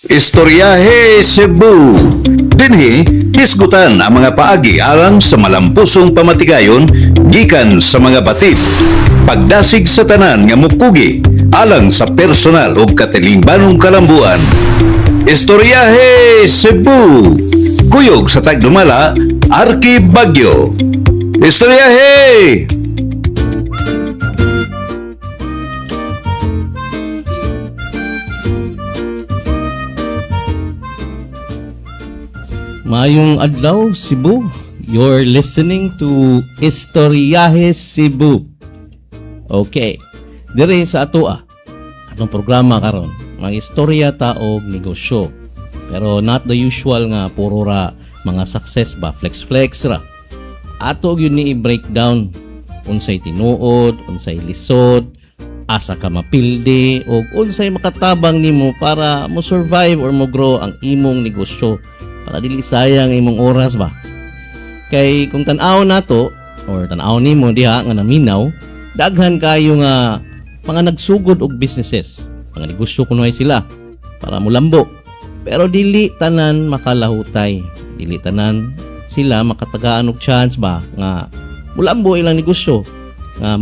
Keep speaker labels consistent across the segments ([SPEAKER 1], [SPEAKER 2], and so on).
[SPEAKER 1] Istoryahe Cebu. Dinhi hisgutan ang mga paagi alang sa malampusong pamatigayon gikan sa mga batid. Pagdasig sa tanan nga mukugi alang sa personal ug katilingbanong kalambuan. Istoryahe Cebu. Kuyog sa tagdumala, Arki Bagyo. Istoryahe!
[SPEAKER 2] Mayong adlaw, Cebu. You're listening to Istoryahe Cebu. Okay. Dire sa atong programa karon, mga istorya taog negosyo. Pero not the usual nga puro ra mga success ba, flex ra. Ato gyud ni i-breakdown unsay tinuod, unsay lisod, asa ka mapildi o unsay makatabang nimo para mo survive or mo grow ang imong negosyo. Para dili sayang imong oras ba. Kay kung tan-aw nato or tan-aw nimo diha nga naminaw, daghan kayo nga mga nagsugod og businesses. Mga negosyo kunoy sila para mulambo. Pero dili tanan makalahutay. Dili tanan sila makatagaan og chance ba nga mulambo ilang negosyo nga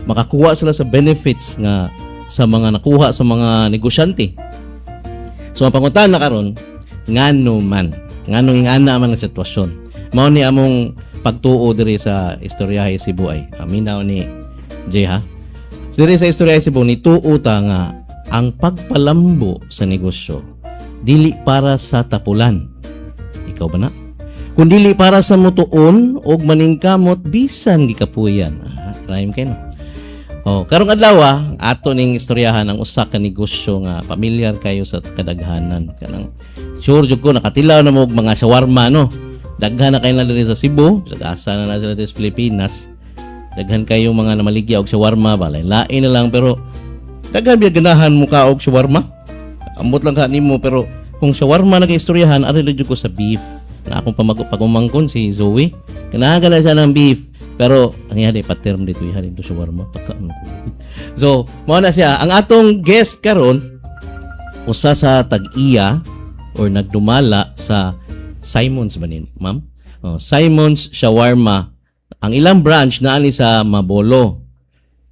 [SPEAKER 2] makakuha sila sa benefits nga sa mga nakuha sa mga negosyante. So ang panguntahan na karon ngano ingana man ang sitwasyon. Mao ni among pagtuo diri sa Istoryahe Cebu ay aminaw ni Jay ha. Diri sa Istoryahe Cebu ni tuo ta nga ang pagpalambo sa negosyo dili para sa tapulan. Ikaw ba na? Kung dili para sa mutuon og maningkamot bisan gikapuyan. Rhyme kay no. Karong adlaw ato ning istoryahan ang usa ka negosyo nga pamilyar kayo sa kadaghanan. Kanang sure jud ko nakatilaw na mo og mga shawarma no. Daghan na kayo na diri sa Cebu, sa asa na sila sa Pilipinas. Daghan kayo mga namaligya og shawarma ba, lain na lang pero daghan biya ganahan mo ka og shawarma. Ambot lang ka nimo pero kung shawarma na kay istoryahan ari jud ko sa beef. Na akong pagumangkon si Zoe. Kinahanglan siya ng beef. Pero ang ihali pa-term dito ihali to shawarma pagka ano ko. So, mao na siya. Ang atong guest karon usa sa tag-iya or nagdumala sa Simon's ba ni, ma'am? Simon's Shawarma. Ang ilang branch naani sa Mabolo.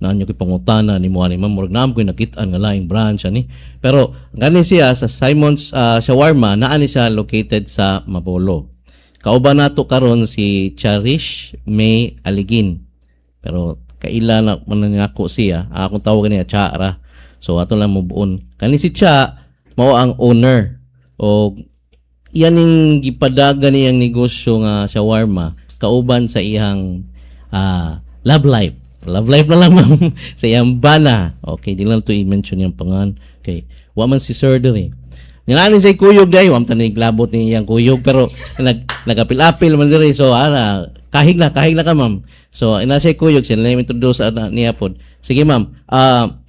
[SPEAKER 2] Naanyo kay pangutana ni mo ani ma'am murag naam koy nakit-an nga laing branch ani. Pero gani siya sa Simon's Shawarma naani siya located sa Mabolo. Kauban nato karon si Charish May Aligin. Pero kaila na manangako siya. Akong tawag niya Chara. So ato lang mo buon. Kani si Cha mao ang owner o iyan ning gipadagan niyang negosyo nga shawarma kauban sa iyang love life. Love life na lang ma'am sa iyang bana. Okay, di lang to i-mention yung pangan. Okay, wa man si Sir diri. Nilani say kuyog day, wam tanig labot ni iyang kuyog pero nagapil-apil man diri so kahig na ka ma'am. So ina say kuyog sila na introduce niya pod. Sige ma'am.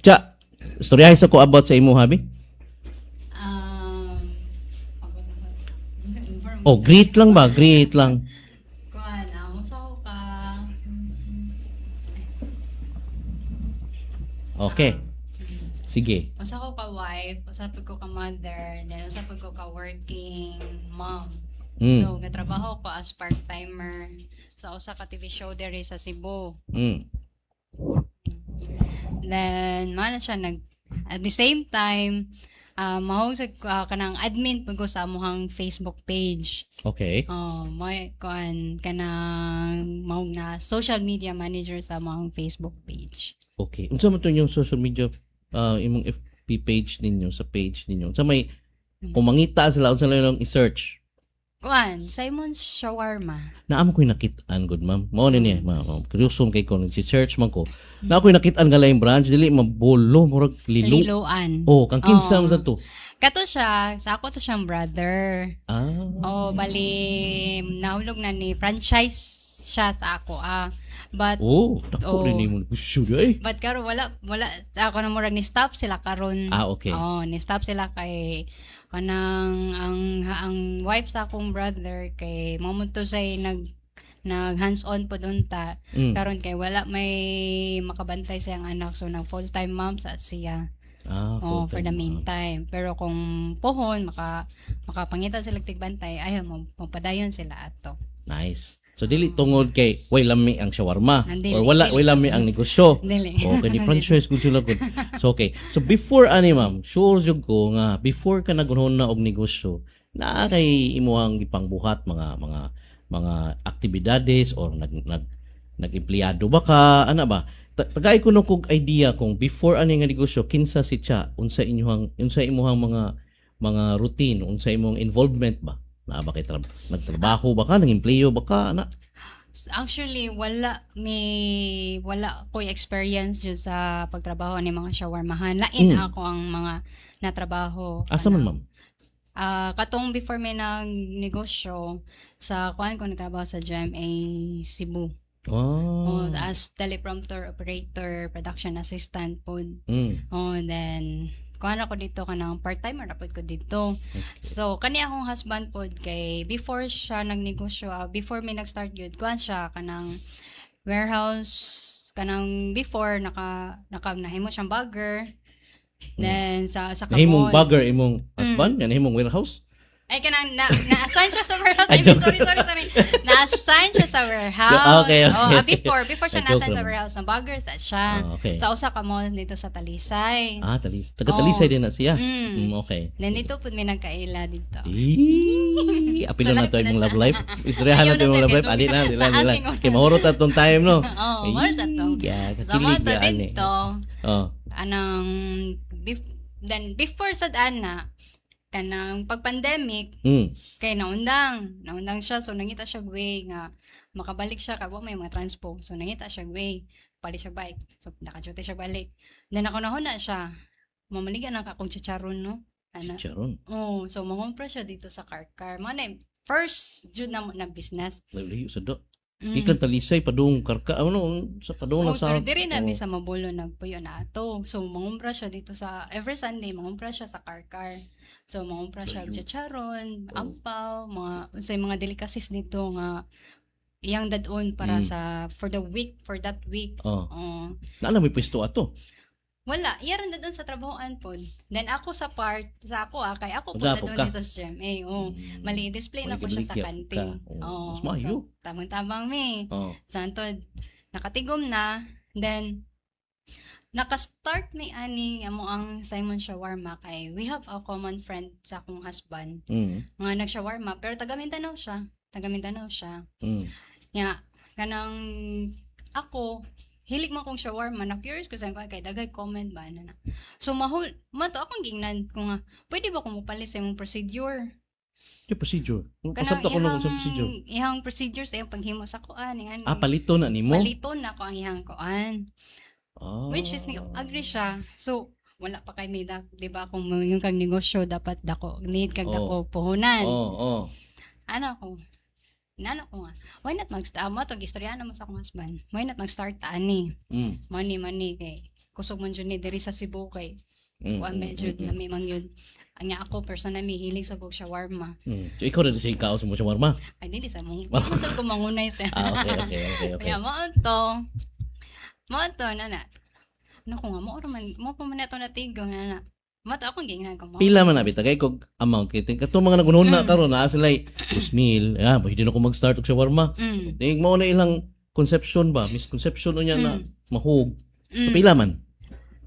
[SPEAKER 2] Cha, istoryahin sa ko about sa imo habi. Greet lang ba? Greet lang.
[SPEAKER 3] Kuan, usa ko ka.
[SPEAKER 2] Okay. Sige.
[SPEAKER 3] Usa ko ka wife, usa pud ko ka mother, then usa pud ko ka working mom. So, gatrabaho ko as part-timer sa usa ka TV show diri sa Cebu. Then, man siya at the same time, mahong sa kanang admin pud ko sa among Facebook page.
[SPEAKER 2] Okay.
[SPEAKER 3] May kuan kanang mahong na social media manager sa among Facebook page.
[SPEAKER 2] Okay. Unsa man to yung social media imong FB page ninyo sa page ninyo? Unsa may kung mangita sila unsa lang i-search?
[SPEAKER 3] Kuan, Simon's Shawarma.
[SPEAKER 2] Naamo ko'y nakit-an good ma'am. Mao ni niya, ma'am. Curiouson kay ko nag-search man ko. Na ako'y nakit-an nga laing branch dili mabolo murag
[SPEAKER 3] Liloan.
[SPEAKER 2] Kang kinsa man sa to.
[SPEAKER 3] Kato siya, sa ako to siyang brother. Bali nahulog na ni franchise siya sa ako. But
[SPEAKER 2] dako rin mo negosyo ay.
[SPEAKER 3] But karon wala ako na murag ni stop sila karon.
[SPEAKER 2] Okay.
[SPEAKER 3] Ni stop sila kay kanang ang wife sa akong brother kay mamunto say nag hands-on po doon ta. Karon kay wala may makabantay sa iyang anak so nag full-time mom sa siya. Oh,
[SPEAKER 2] full-time,
[SPEAKER 3] for the meantime. Pero kung pohon, makapangita sila tigbantay, ayaw mo, padayon sila ato.
[SPEAKER 2] Nice. So dili tungod kay way lami ang shawarma
[SPEAKER 3] Dili,
[SPEAKER 2] or wala
[SPEAKER 3] dili.
[SPEAKER 2] way lami ang negosyo.
[SPEAKER 3] Dili.
[SPEAKER 2] Okay, ni franchise gud sila gud. So okay. So before ani ma'am, sure jud ko nga before ka nagunahon na og negosyo, naa kay imuhang gipangbuhat mga aktibidades or nag-empleyado ba ka, ana ba? Tagay ko no kog idea kung before ani nga negosyo kinsa si Cha, unsa imuhang mga routine, unsa imong involvement ba? Na ba kay nagtrabaho ba ka, nag-empleyo ba ka, ana?
[SPEAKER 3] Actually, wala ko experience dyan sa pagtrabaho ni mga shawarmahan. Lain ako ang mga natrabaho.
[SPEAKER 2] Asa man ma'am?
[SPEAKER 3] Katong before may nag-negosyo, sa kuan ko nagtrabaho sa GMA Cebu.
[SPEAKER 2] Oh.
[SPEAKER 3] As teleprompter operator, production assistant po.
[SPEAKER 2] Mm.
[SPEAKER 3] Then, kuhan ako dito kanang part-timer rapod ko dito. So, kani akong husband po kay before siya nagnegosyo, before may nag-start yun, kuhan siya kanang warehouse, kanang before nahimo siyang bagger. Then sa
[SPEAKER 2] Nahimong
[SPEAKER 3] kamon.
[SPEAKER 2] bagger imong husband, yan nahimong warehouse.
[SPEAKER 3] Ay kanang na-assign siya sa warehouse. I mean, sorry. Na-assign siya sa warehouse.
[SPEAKER 2] Okay.
[SPEAKER 3] Before siya
[SPEAKER 2] Joke
[SPEAKER 3] na-assign sa
[SPEAKER 2] lang.
[SPEAKER 3] warehouse, na bagger sa siya.
[SPEAKER 2] Okay.
[SPEAKER 3] Sa usa ka mall dito sa Talisay.
[SPEAKER 2] Taga-Talisay din na siya. Okay.
[SPEAKER 3] Then dito po may nagkaila dito.
[SPEAKER 2] Apil na to imong love life. Istoryahan
[SPEAKER 3] Ayaw
[SPEAKER 2] na to imong
[SPEAKER 3] na,
[SPEAKER 2] love life.
[SPEAKER 3] sir.
[SPEAKER 2] Adi na.
[SPEAKER 3] Taasing mo.
[SPEAKER 2] Kay mahurot atong time, no?
[SPEAKER 3] Oo, mahurot ato. So,
[SPEAKER 2] Kakilig
[SPEAKER 3] mga
[SPEAKER 2] na, ani.
[SPEAKER 3] dito,
[SPEAKER 2] Oh.
[SPEAKER 3] anang, then before sa ana, kanang pag-pandemic, kay naundang siya, so nangita siya way nga, makabalik siya, kabo may mga transpo, so nangita siya way, palit siya bike, so nakajote siya balik. Then ako nahuna siya, mamaligan na akong chicharon, no?
[SPEAKER 2] Charon.
[SPEAKER 3] Oh, so mangumpra siya dito sa car. Manay, first, jud na business.
[SPEAKER 2] Layo sa do. Ikan Talisay padung karka sa padung na sa.
[SPEAKER 3] Pero diri na bisa mabulo nagpuyo na ato. So mangumpra siya dito sa every Sunday mangumpra siya sa car. So mangumpra siya og chicharon, ampaw, mga delicacies dito nga iyang dadon para sa for that week.
[SPEAKER 2] Naala may pwesto ato.
[SPEAKER 3] Wala, iyaran na doon sa trabahoan po. Then ako sa kay ako po
[SPEAKER 2] Wala
[SPEAKER 3] na
[SPEAKER 2] po
[SPEAKER 3] doon
[SPEAKER 2] ka.
[SPEAKER 3] dito sa GMA. Mali, display na ko siya sa
[SPEAKER 2] Maligaligya
[SPEAKER 3] kanting.
[SPEAKER 2] ka. Mas maayo.
[SPEAKER 3] So, tabang-tabang me. Santod, nakatigom na. Then, naka-start ni ani amo ang Simon Shawarma kay we have a common friend sa akong husband. Mga nag-shawarma, pero taga Mindanao siya. Nya, kanang ako, hilig mo kong shawarma, na-curious ko sa kay dagay comment ba na. So, mato akong gingnan ko nga, pwede ba kung mupalis sa imong procedure?
[SPEAKER 2] Yung procedure.
[SPEAKER 3] Kanang
[SPEAKER 2] Pasabta ko na sa procedure.
[SPEAKER 3] ihang procedure sa iyang paghimo sa kuan.
[SPEAKER 2] Palito na nimo?
[SPEAKER 3] Palito na ko ang ihang kuan. Which is, agree siya. So, wala pa kay may di ba, kung yung kag negosyo, dapat need kag dako puhunan. Nano ko nga, why not mag-start mo to, gistorya na mo sa akong husband, why not mag-start ta ani? Money, kay kusog man dyan ni diri sa Cebu kay kuan medyo lami man yun. Anya ako personally, hilig sa kog shawarma.
[SPEAKER 2] So ikaw rin siya ikaw sa mo shawarma?
[SPEAKER 3] Ay, dili sa mong, saan ko mangunay sa.
[SPEAKER 2] Okay.
[SPEAKER 3] Kaya mo to, nana. Ano ko nga, mo pa man ito natigo, nana. Mata akong gingnan ko mo.
[SPEAKER 2] Pila man abi tagay kog amount kay katong mga nagunahon na karon naa sila 2,000. Pwede na ko mag-start og shawarma. Ding mao na ilang conception ba, misconception unya na mahug. So, pila man?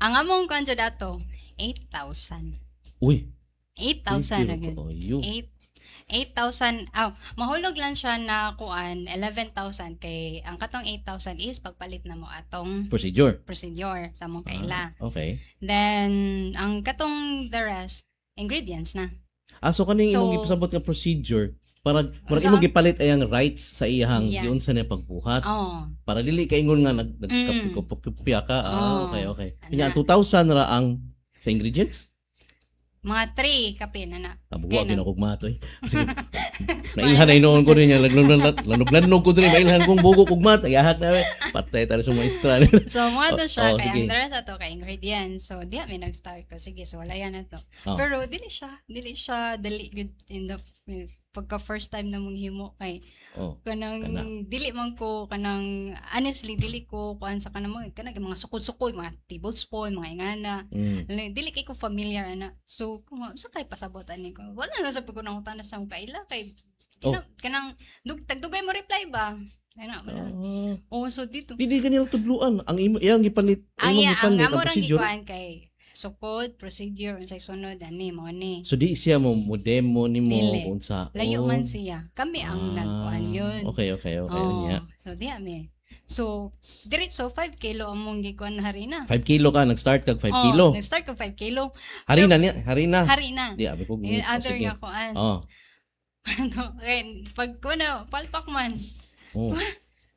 [SPEAKER 3] Ang among kanjo dato 8,000.
[SPEAKER 2] Uy.
[SPEAKER 3] 8,000 ra gyud. 8,000. Mahulog lang siya na kuan 11,000 kay ang katong 8,000 is pagpalit na mo atong
[SPEAKER 2] Procedure
[SPEAKER 3] sa mong kaila.
[SPEAKER 2] Okay.
[SPEAKER 3] Then ang katong the rest ingredients na.
[SPEAKER 2] So kaning imong gipasabot nga procedure para imong gipalit ayang rights sa iyang giun sa niya pagbuhat. Para dili kay ingon nga nagkapya ka. Okay. Kanya 2,000 ra ang sa ingredients?
[SPEAKER 3] Mga 3 kape na.
[SPEAKER 2] Tabuwa kinakugma to eh. Sige. Nailhan na inoon ko rin yan. Lanog ko rin. Mailhan kong bugo kugma. Tagahat na. Patay tayo sa mga istra.
[SPEAKER 3] So, mga to siya. Kaya ang daras ato kay ingredients. So, diya may nag-start ko. Sige, so wala yan na to. Pero, dili siya good in the pagka first time na mong himo kay
[SPEAKER 2] Oh.
[SPEAKER 3] kanang
[SPEAKER 2] Kana.
[SPEAKER 3] dili man ko kanang honestly dili ko kuan sa kanang mga sukod-sukod mga tablespoon mga ingana dili kay ko familiar ana so kung sa kay pasabot ani ko wala na sa ko nang utana sa kaila kay kanang tagdugay mo reply ba ana wala so dito
[SPEAKER 2] Dili kanila tudluan ang iyang gipalit
[SPEAKER 3] ang amo rang
[SPEAKER 2] procedure.
[SPEAKER 3] gikuan kay sukod procedure unsay sunod ani mo ni
[SPEAKER 2] So di siya mo demo nimo
[SPEAKER 3] Dili.
[SPEAKER 2] unsa.
[SPEAKER 3] layo man siya kami ang nagkuan yun
[SPEAKER 2] Okay. Nya.
[SPEAKER 3] so di ami so diretso 5 kilo among gikuan harina
[SPEAKER 2] 5 kilo ka nag-start kag 5 kilo.
[SPEAKER 3] nag-start ko 5 kilo
[SPEAKER 2] Harina niya, harina.
[SPEAKER 3] harina
[SPEAKER 2] Di abi ko.
[SPEAKER 3] other
[SPEAKER 2] Sige.
[SPEAKER 3] nga kuan
[SPEAKER 2] Oh.
[SPEAKER 3] ano pag kuno palpak man
[SPEAKER 2] Oh.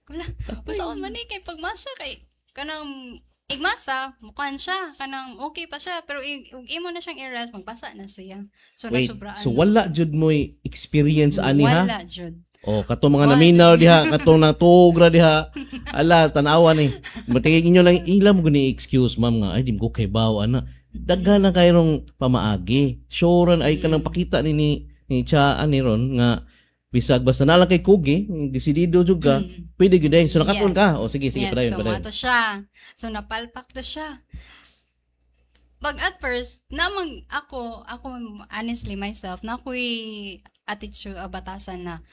[SPEAKER 3] Kula, basta man ni kay pagmasa kay kanang igmasa mukan siya kanang okay pa siya pero imo na siyang i-rest magbasa na siya so
[SPEAKER 2] Wait,
[SPEAKER 3] nasubraan
[SPEAKER 2] so wala jud mo experience ani ha?
[SPEAKER 3] wala jud
[SPEAKER 2] Oh, kato mga
[SPEAKER 3] Wala,
[SPEAKER 2] naminaw
[SPEAKER 3] jud.
[SPEAKER 2] diha, kato natugra diha. Ala, tanawa ni. Matingin inyo lang ilam mo guni excuse ma'am nga ay di mo kay baw ana. Daghan na kayrong pamaagi. Sure ay kanang pakita ni Chaan ni ron nga bisag basta na lang kay Kugi, desidido jud ka. Pwede gyud so nakaton
[SPEAKER 3] Yes.
[SPEAKER 2] ka. O sige
[SPEAKER 3] yes,
[SPEAKER 2] padayon,
[SPEAKER 3] so
[SPEAKER 2] padayon.
[SPEAKER 3] mato siya so napalpak to siya pag at first namang ako honestly myself na ako'y attitude batasan na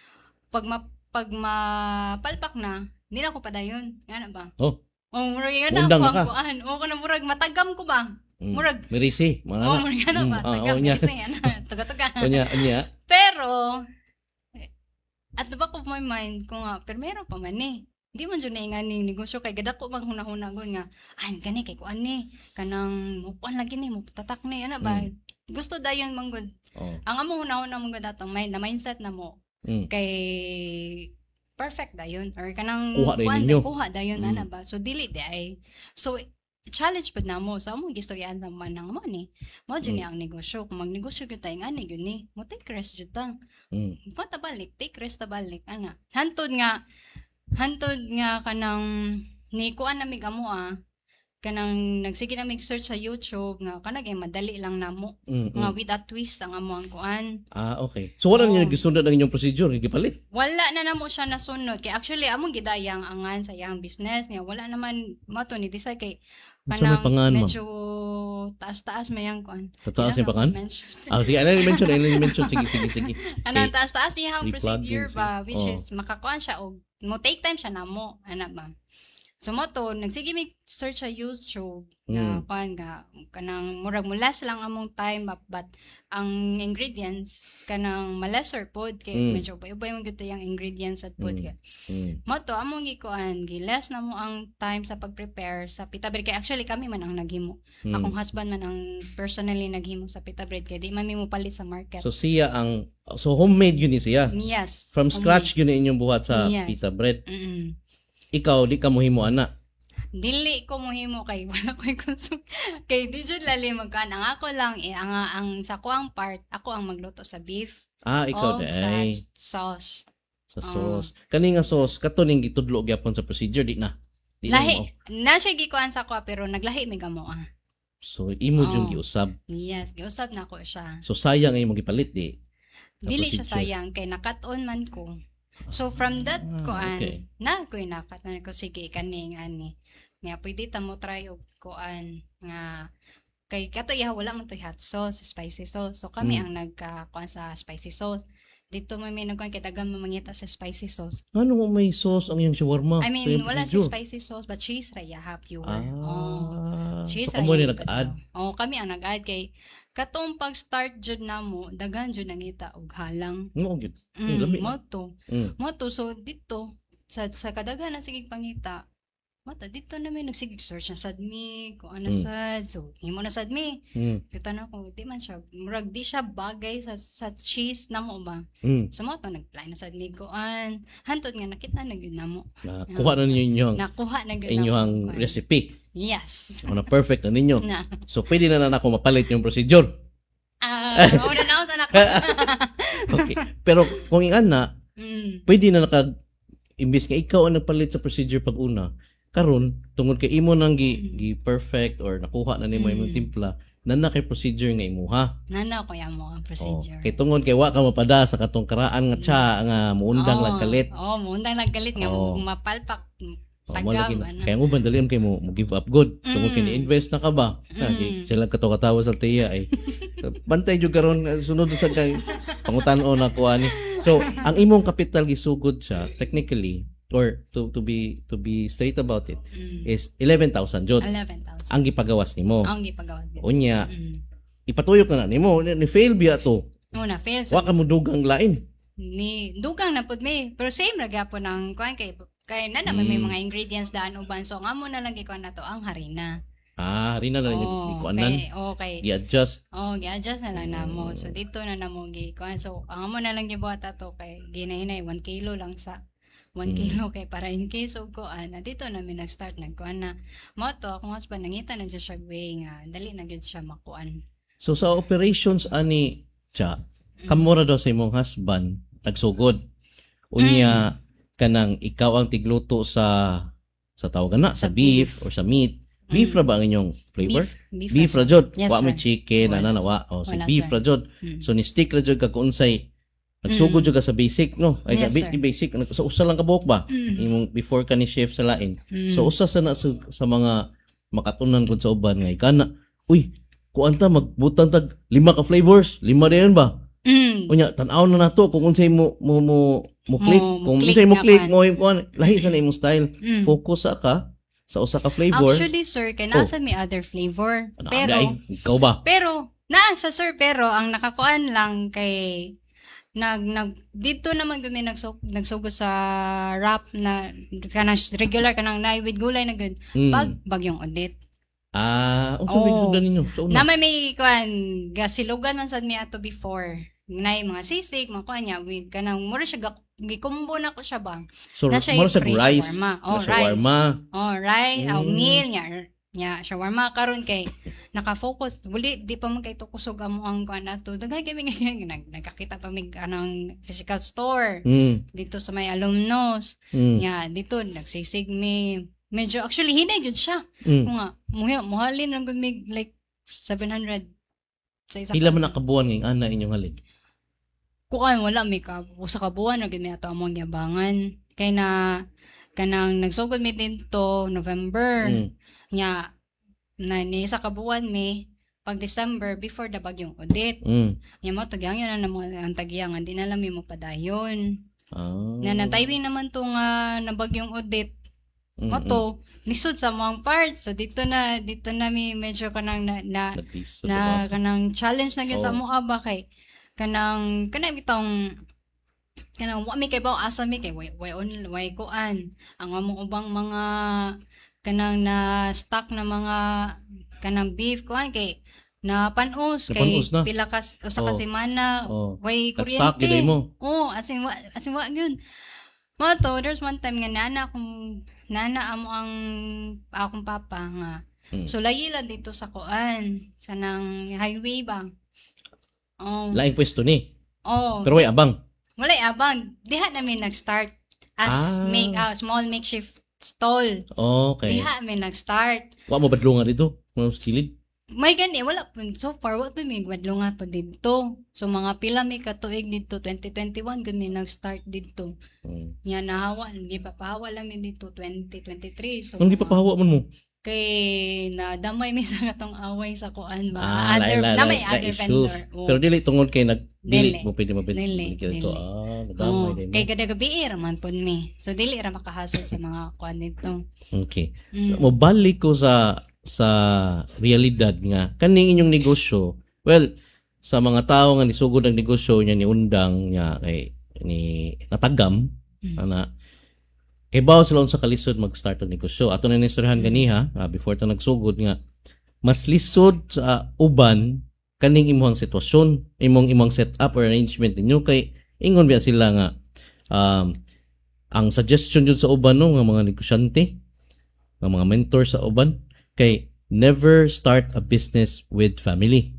[SPEAKER 3] pag mapalpak na hindi na ako padayon nga na ba
[SPEAKER 2] Oh.
[SPEAKER 3] murag yun na
[SPEAKER 2] Undang
[SPEAKER 3] ako
[SPEAKER 2] na ka.
[SPEAKER 3] ang kuan o kana murag matagam ko ba murag
[SPEAKER 2] Merisi, mga
[SPEAKER 3] murag yan na ba tagam
[SPEAKER 2] nya.
[SPEAKER 3] kasi yan tuga-tuga
[SPEAKER 2] Anya.
[SPEAKER 3] pero at the back of my mind ko nga pero meron pa man eh di man dyan na nga ni negosyo kay gadako bang hunahuna ko nga gani kay kuan ni kanang mupuan lagi ni mutatak ni ana ba gusto dayon manggod
[SPEAKER 2] Oh.
[SPEAKER 3] ang amo hunahuna manggod atong na mindset na mo kay perfect dayon or kanang
[SPEAKER 2] Kuha dayon
[SPEAKER 3] kuan,
[SPEAKER 2] ninyo.
[SPEAKER 3] kuha dayon ana ba so dili di ay so challenge pud namo sa among gistoryaan naman nang mo ni mo dyan ni ang negosyo kung magnegosyo gyud tay ani gyud ni mo take rest jud ta kung tabalik take rest tabalik ana hantod nga kanang ni kuan namig amo kanang nagsige na mig search sa YouTube nga kanang madali lang namo nga with a twist ang amo ang kuan
[SPEAKER 2] Okay. So wala niyo gisunod ang inyong procedure, gipalit.
[SPEAKER 3] wala na namo siya nasunod kay actually among gidayang angan sa iyang business nga wala naman mato ni decide kay
[SPEAKER 2] Unsa may
[SPEAKER 3] kanang
[SPEAKER 2] pangan, ma'am?
[SPEAKER 3] medyo taas-taas mayang kuan
[SPEAKER 2] Taas yung
[SPEAKER 3] Ilang
[SPEAKER 2] pangan?
[SPEAKER 3] ako mention?
[SPEAKER 2] Sige, ano yung mention? Sige.
[SPEAKER 3] Kanang
[SPEAKER 2] Okay.
[SPEAKER 3] taas-taas iyang
[SPEAKER 2] Free
[SPEAKER 3] procedure
[SPEAKER 2] plugins,
[SPEAKER 3] ba which
[SPEAKER 2] oh.
[SPEAKER 3] is makakuan siya og mo take time siya namo ana ba so mo to nagsige mig search sa YouTube nga kuan nga kanang murag mulas lang among time but ang ingredients kanang malesser pod kay medyo ubay mo gyud yung ingredients at pod kay mo to among gikuan giles na mo ang time sa pag-prepare sa pita bread kay actually kami man ang naghimo akong husband man ang personally naghimo sa pita bread kay di man mi mo palit sa market
[SPEAKER 2] So siya so homemade yun ni siya.
[SPEAKER 3] yes
[SPEAKER 2] From scratch yun ang inyong buhat sa
[SPEAKER 3] Yes.
[SPEAKER 2] pita bread.
[SPEAKER 3] mm
[SPEAKER 2] Ikaw, di ka mohimo ana.
[SPEAKER 3] dili ko mohimo kay wala ko'y konsum kay di jud lali magkaan ang ako lang ang sa ko ang part ako ang magluto sa beef
[SPEAKER 2] Ikaw
[SPEAKER 3] o sa
[SPEAKER 2] day.
[SPEAKER 3] sauce
[SPEAKER 2] Sa sauce. Kani nga sauce, kato ning gitudlo gyapon sa procedure, di na. Di na mo.
[SPEAKER 3] lahi na siya gikuan sa ko pero naglahi mi gamo
[SPEAKER 2] So, imo yung
[SPEAKER 3] Oh.
[SPEAKER 2] giusab.
[SPEAKER 3] yes giusab na ko siya
[SPEAKER 2] So, sayang ang imong gipalit, di. Sa
[SPEAKER 3] dili siya
[SPEAKER 2] procedure.
[SPEAKER 3] sayang kay nakat-on man ko so from that kuan
[SPEAKER 2] okay.
[SPEAKER 3] na ko'y nakat na ko sige kaning ani nga pwede ta mo try og kuan nga kay kato iya wala man to hot sauce spicy sauce so kami ang nagkuan sa spicy sauce dito may nagkuan kay dagan mamangita sa spicy sauce
[SPEAKER 2] Ano mo may sauce ang iyong shawarma?
[SPEAKER 3] I
[SPEAKER 2] sa
[SPEAKER 3] mean
[SPEAKER 2] iyong
[SPEAKER 3] wala sa
[SPEAKER 2] procedure?
[SPEAKER 3] spicy sauce but cheese ra ya pure cheese
[SPEAKER 2] So,
[SPEAKER 3] ra
[SPEAKER 2] kamo ni
[SPEAKER 3] ya
[SPEAKER 2] nag-add?
[SPEAKER 3] kami ang nag-add kay katong pag-start jud namo dagan jud nangita og halang
[SPEAKER 2] Oo, gid. Lami.
[SPEAKER 3] Moto so dito sa kadaghan na sige pangita. Mata dito na may nagsige search na sad mi kung ano sad. So himo na sad mi. Kita na ko di man siya murag di siya bagay sa cheese namo ba. So mo to nag-apply na sad mi kuan. Hantod nga nakita na gyud namo.
[SPEAKER 2] Kuha na ninyo inyong
[SPEAKER 3] Nakuha na gyud
[SPEAKER 2] inyong
[SPEAKER 3] kuan.
[SPEAKER 2] recipe.
[SPEAKER 3] Yes.
[SPEAKER 2] Ano perfect na ninyo.
[SPEAKER 3] Na.
[SPEAKER 2] So pwede na ako mapalit yung procedure.
[SPEAKER 3] Una na ako sa nako.
[SPEAKER 2] Okay. Pero kung ingan na, pwede na imbis nga ikaw ang nagpalit sa procedure pag una, karon tungod kay imo nang gi perfect or nakuha na nimo imong timpla, nana kay procedure nga imuha.
[SPEAKER 3] Nana ko yan mo ang procedure.
[SPEAKER 2] Kay tungod kay wa ka mapada sa katong karaan nga tsa nga muundang lang kalit.
[SPEAKER 3] Muundang lang kalit nga mapalpak tagam.
[SPEAKER 2] Kaya mo bandalian kay mo give up good. So kung kini-invest na ka ba? Sila katawa sa tiya ay. Bantay jud karon sunod sa kay pangutan-on ako ani. So ang imong kapital gisugod siya technically or to be straight about it is 11,000 jud.
[SPEAKER 3] 11,000.
[SPEAKER 2] Ang gipagawas nimo.
[SPEAKER 3] Ang gipagawas.
[SPEAKER 2] Unya ipatuyok na nimo ni fail biya to.
[SPEAKER 3] Na fail.
[SPEAKER 2] Wa ka mo dugang lain.
[SPEAKER 3] Ni dugang na pud me pero same ra gyapon ang kuan kay na naman may mga ingredients daan uban so nga mo na lang gikuan na to ang harina.
[SPEAKER 2] Harina na lang gikuanan.
[SPEAKER 3] Okay.
[SPEAKER 2] I-adjust.
[SPEAKER 3] I-adjust na lang namo. So dito na namo gikuan. So ang mo na lang gibuhat ato kay ginahinay 1 kilo lang sa 1 kilo kay para in case of kuan. Dito na mi nag-start nagkuan na mo to akong husband nangita na siya way nga dali na gyud siya makuan.
[SPEAKER 2] So sa operations ani cha kamura daw sa imong husband nagsugod. Unya kanang ikaw ang tigluto sa tawag na sa beef or sa meat. Beef ra ba ang inyong flavor? Beef ra jud.
[SPEAKER 3] Yes,
[SPEAKER 2] Wa may
[SPEAKER 3] sir.
[SPEAKER 2] chicken
[SPEAKER 3] Wala,
[SPEAKER 2] ana wa. O si
[SPEAKER 3] wala,
[SPEAKER 2] beef
[SPEAKER 3] sir.
[SPEAKER 2] ra jud. So ni stick ra jud ka kung unsay nagsugod jud ka sa basic no. Ay
[SPEAKER 3] Yes,
[SPEAKER 2] bit
[SPEAKER 3] sir.
[SPEAKER 2] basic so usa lang ka buhok ba? Imong before ka ni chef sa lain. So usa sa mga makatunan kun sa uban nga kana. Uy, kuanta magbutang tag 5 ka flavors. 5 diyan ba? Unya tan-aw na nato kung unsay mo click kung
[SPEAKER 3] click
[SPEAKER 2] unsay mo
[SPEAKER 3] na
[SPEAKER 2] click
[SPEAKER 3] kan.
[SPEAKER 2] mo kuan lahi sa na imong style. Focus ka sa usa ka flavor.
[SPEAKER 3] Actually sir kay nasa may other flavor.
[SPEAKER 2] Ano,
[SPEAKER 3] Pero
[SPEAKER 2] ay, ikaw ba?
[SPEAKER 3] nasa sir pero ang nakakuan lang kay dito naman gumi nagsugo sa wrap na kanang regular kanang na with gulay na good. Bagyong audit.
[SPEAKER 2] Unsa may sudan ninyo? So,
[SPEAKER 3] Na may kuan gasilugan man sad mi ato before. Nay mga sisig, mga kuan niya with kanang mura siya gikumbo na ko siya ba.
[SPEAKER 2] so
[SPEAKER 3] na siya
[SPEAKER 2] mo
[SPEAKER 3] yung
[SPEAKER 2] sa
[SPEAKER 3] fresh
[SPEAKER 2] rice.
[SPEAKER 3] shawarma.
[SPEAKER 2] Na shawarma.
[SPEAKER 3] Rice, meal nya shawarma karon kay naka-focus di pa man kay to kusog amo ang kuan ato. Dagay kami nagkakita pa mig anang physical store dito sa may alumnos. Nya dito nagsisig mi. Medyo actually hinay gyud siya. Nga muhalin lang gud mig like 700 sa isa.
[SPEAKER 2] Pila man nakabuan ng ana inyong halin?
[SPEAKER 3] Kuan wala mi ka usa ka buwan na gyud mi ato among yabangan. Kay na kanang nagsugod mi dito November. Nya na ni isa ka buwan mi pag December before the bagyong audit. Nya mo tagyang yun na mo ang tagyang di na lang mi mo padayon. Na nataywi naman to nga na bagyong audit. Moto lisod sa mga parts. So dito na mi medyo kanang na kanang challenge na gyud sa mo ba kay kanang bitong kanang wa mi kay ba asa mi kay way kuan ang among ubang mga kanang na stock na mga kanang beef kuan kay na panos kay pila ka usa ka semana way kuryente. Asin wa gyud. Moto, there's one time nga nana amo ang akong papa nga. So layila dito sa kuan, sa nang highway ba.
[SPEAKER 2] Laing pwesto ni. Pero way abang.
[SPEAKER 3] Walay abang. Diha namin nag-start as small makeshift stall.
[SPEAKER 2] Okay.
[SPEAKER 3] Diha namin nag-start.
[SPEAKER 2] Wa mo badlungan dito? Mga skilid?
[SPEAKER 3] May gani, wala po. So far, what po may wadlunga po dito. So mga pila may katuig dito, 2021, kung may nag-start dito. Nga nahawa, hindi pa pahawa lang may dito, 2023. So,
[SPEAKER 2] hindi pa pahawa mo?
[SPEAKER 3] Kay na damay may sa katong away sa kuan ba.
[SPEAKER 2] May
[SPEAKER 3] other vendor.
[SPEAKER 2] Pero dili tungod kay
[SPEAKER 3] Dili.
[SPEAKER 2] mo pwede
[SPEAKER 3] Dili.
[SPEAKER 2] dito. Nadamay din.
[SPEAKER 3] Kay kada gabi raman pud mi. So dili ra makahasol sa mga kuan dito.
[SPEAKER 2] Okay. So mobalik ko sa realidad nga kaning inyong negosyo. Well, sa mga tao nga nisugod ang negosyo niya ni undang niya kay ni natagam ana kay bawo sila sa kalisod mag-start ang negosyo. Ato na nistoryahan ganiha before ta nagsugod nga mas lisod sa uban kaning imong sitwasyon, imong setup or arrangement ninyo kay ingon biya sila nga ang suggestion jud sa uban no nga mga negosyante, nga mga mentor sa uban kay never start a business with family.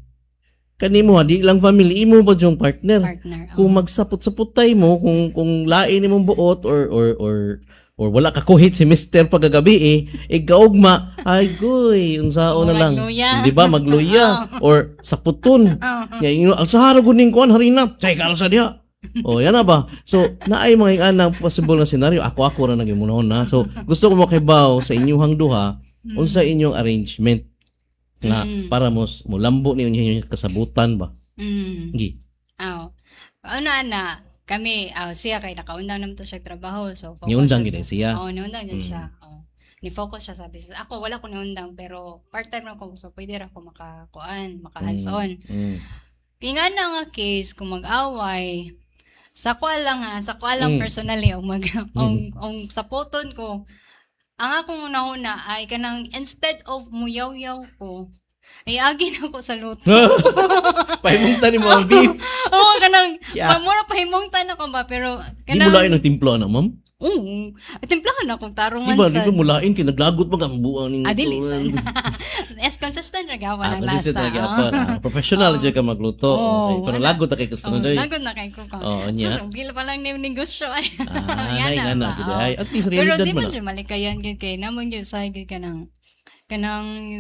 [SPEAKER 2] Kanimo di lang family, imo ba yung partner? Kung magsapot-sapotay mo kung lain imong buot or or wala ka kuhit si Mr. pagkagabi gaugma ay goy unsaon na lang
[SPEAKER 3] Magluya.
[SPEAKER 2] di ba magluya or sa puton ya inyo ang sahara guning kuan harina kay kalo sa diha yan na ba so naay mga anang possible na senaryo ako ra naging munahon na so gusto ko makibaw sa inyong duha unsa inyong arrangement nga para mo lambo ni inyong kasabutan ba gi
[SPEAKER 3] Ano na, kami, siya kay nakaundang naman to siya trabaho. So, focus
[SPEAKER 2] niundang
[SPEAKER 3] siya
[SPEAKER 2] gid siya
[SPEAKER 3] Oo, niundang niya siya. Ni-focus siya sa business. Ako, wala ko niundang, pero part-time lang ko. So, pwede rin ako maka-hands-on. Kaya nga nga case, kung mag-away, sa kwa lang personally, ang sapoton ko, ang akong una ay kanang instead of muyaw-yaw ko, ay agi na ko sa luto.
[SPEAKER 2] pahimungtan ni mo ang beef
[SPEAKER 3] Oo, kanang,
[SPEAKER 2] Yeah.
[SPEAKER 3] mura pahimungtan ako ba, pero
[SPEAKER 2] di mo lain ang timpla na ma'am
[SPEAKER 3] timplahan akong tarong
[SPEAKER 2] di ba
[SPEAKER 3] mansan.
[SPEAKER 2] di ba mulain kinaglagot mag ang buang ning
[SPEAKER 3] Dili. As consistent na gawa ng
[SPEAKER 2] this is
[SPEAKER 3] lasa.
[SPEAKER 2] professional dyan ka magluto
[SPEAKER 3] Oo,
[SPEAKER 2] pero
[SPEAKER 3] wala.
[SPEAKER 2] lagot na kay customer doy
[SPEAKER 3] Lagod na kay ko ka.
[SPEAKER 2] Oo, niya.
[SPEAKER 3] So, gila pa lang ni negosyo ay.
[SPEAKER 2] nay nga na gid ay at least
[SPEAKER 3] Pero
[SPEAKER 2] realidad
[SPEAKER 3] di
[SPEAKER 2] man
[SPEAKER 3] man siya malikayan gid kay namon gyud sa gid kanang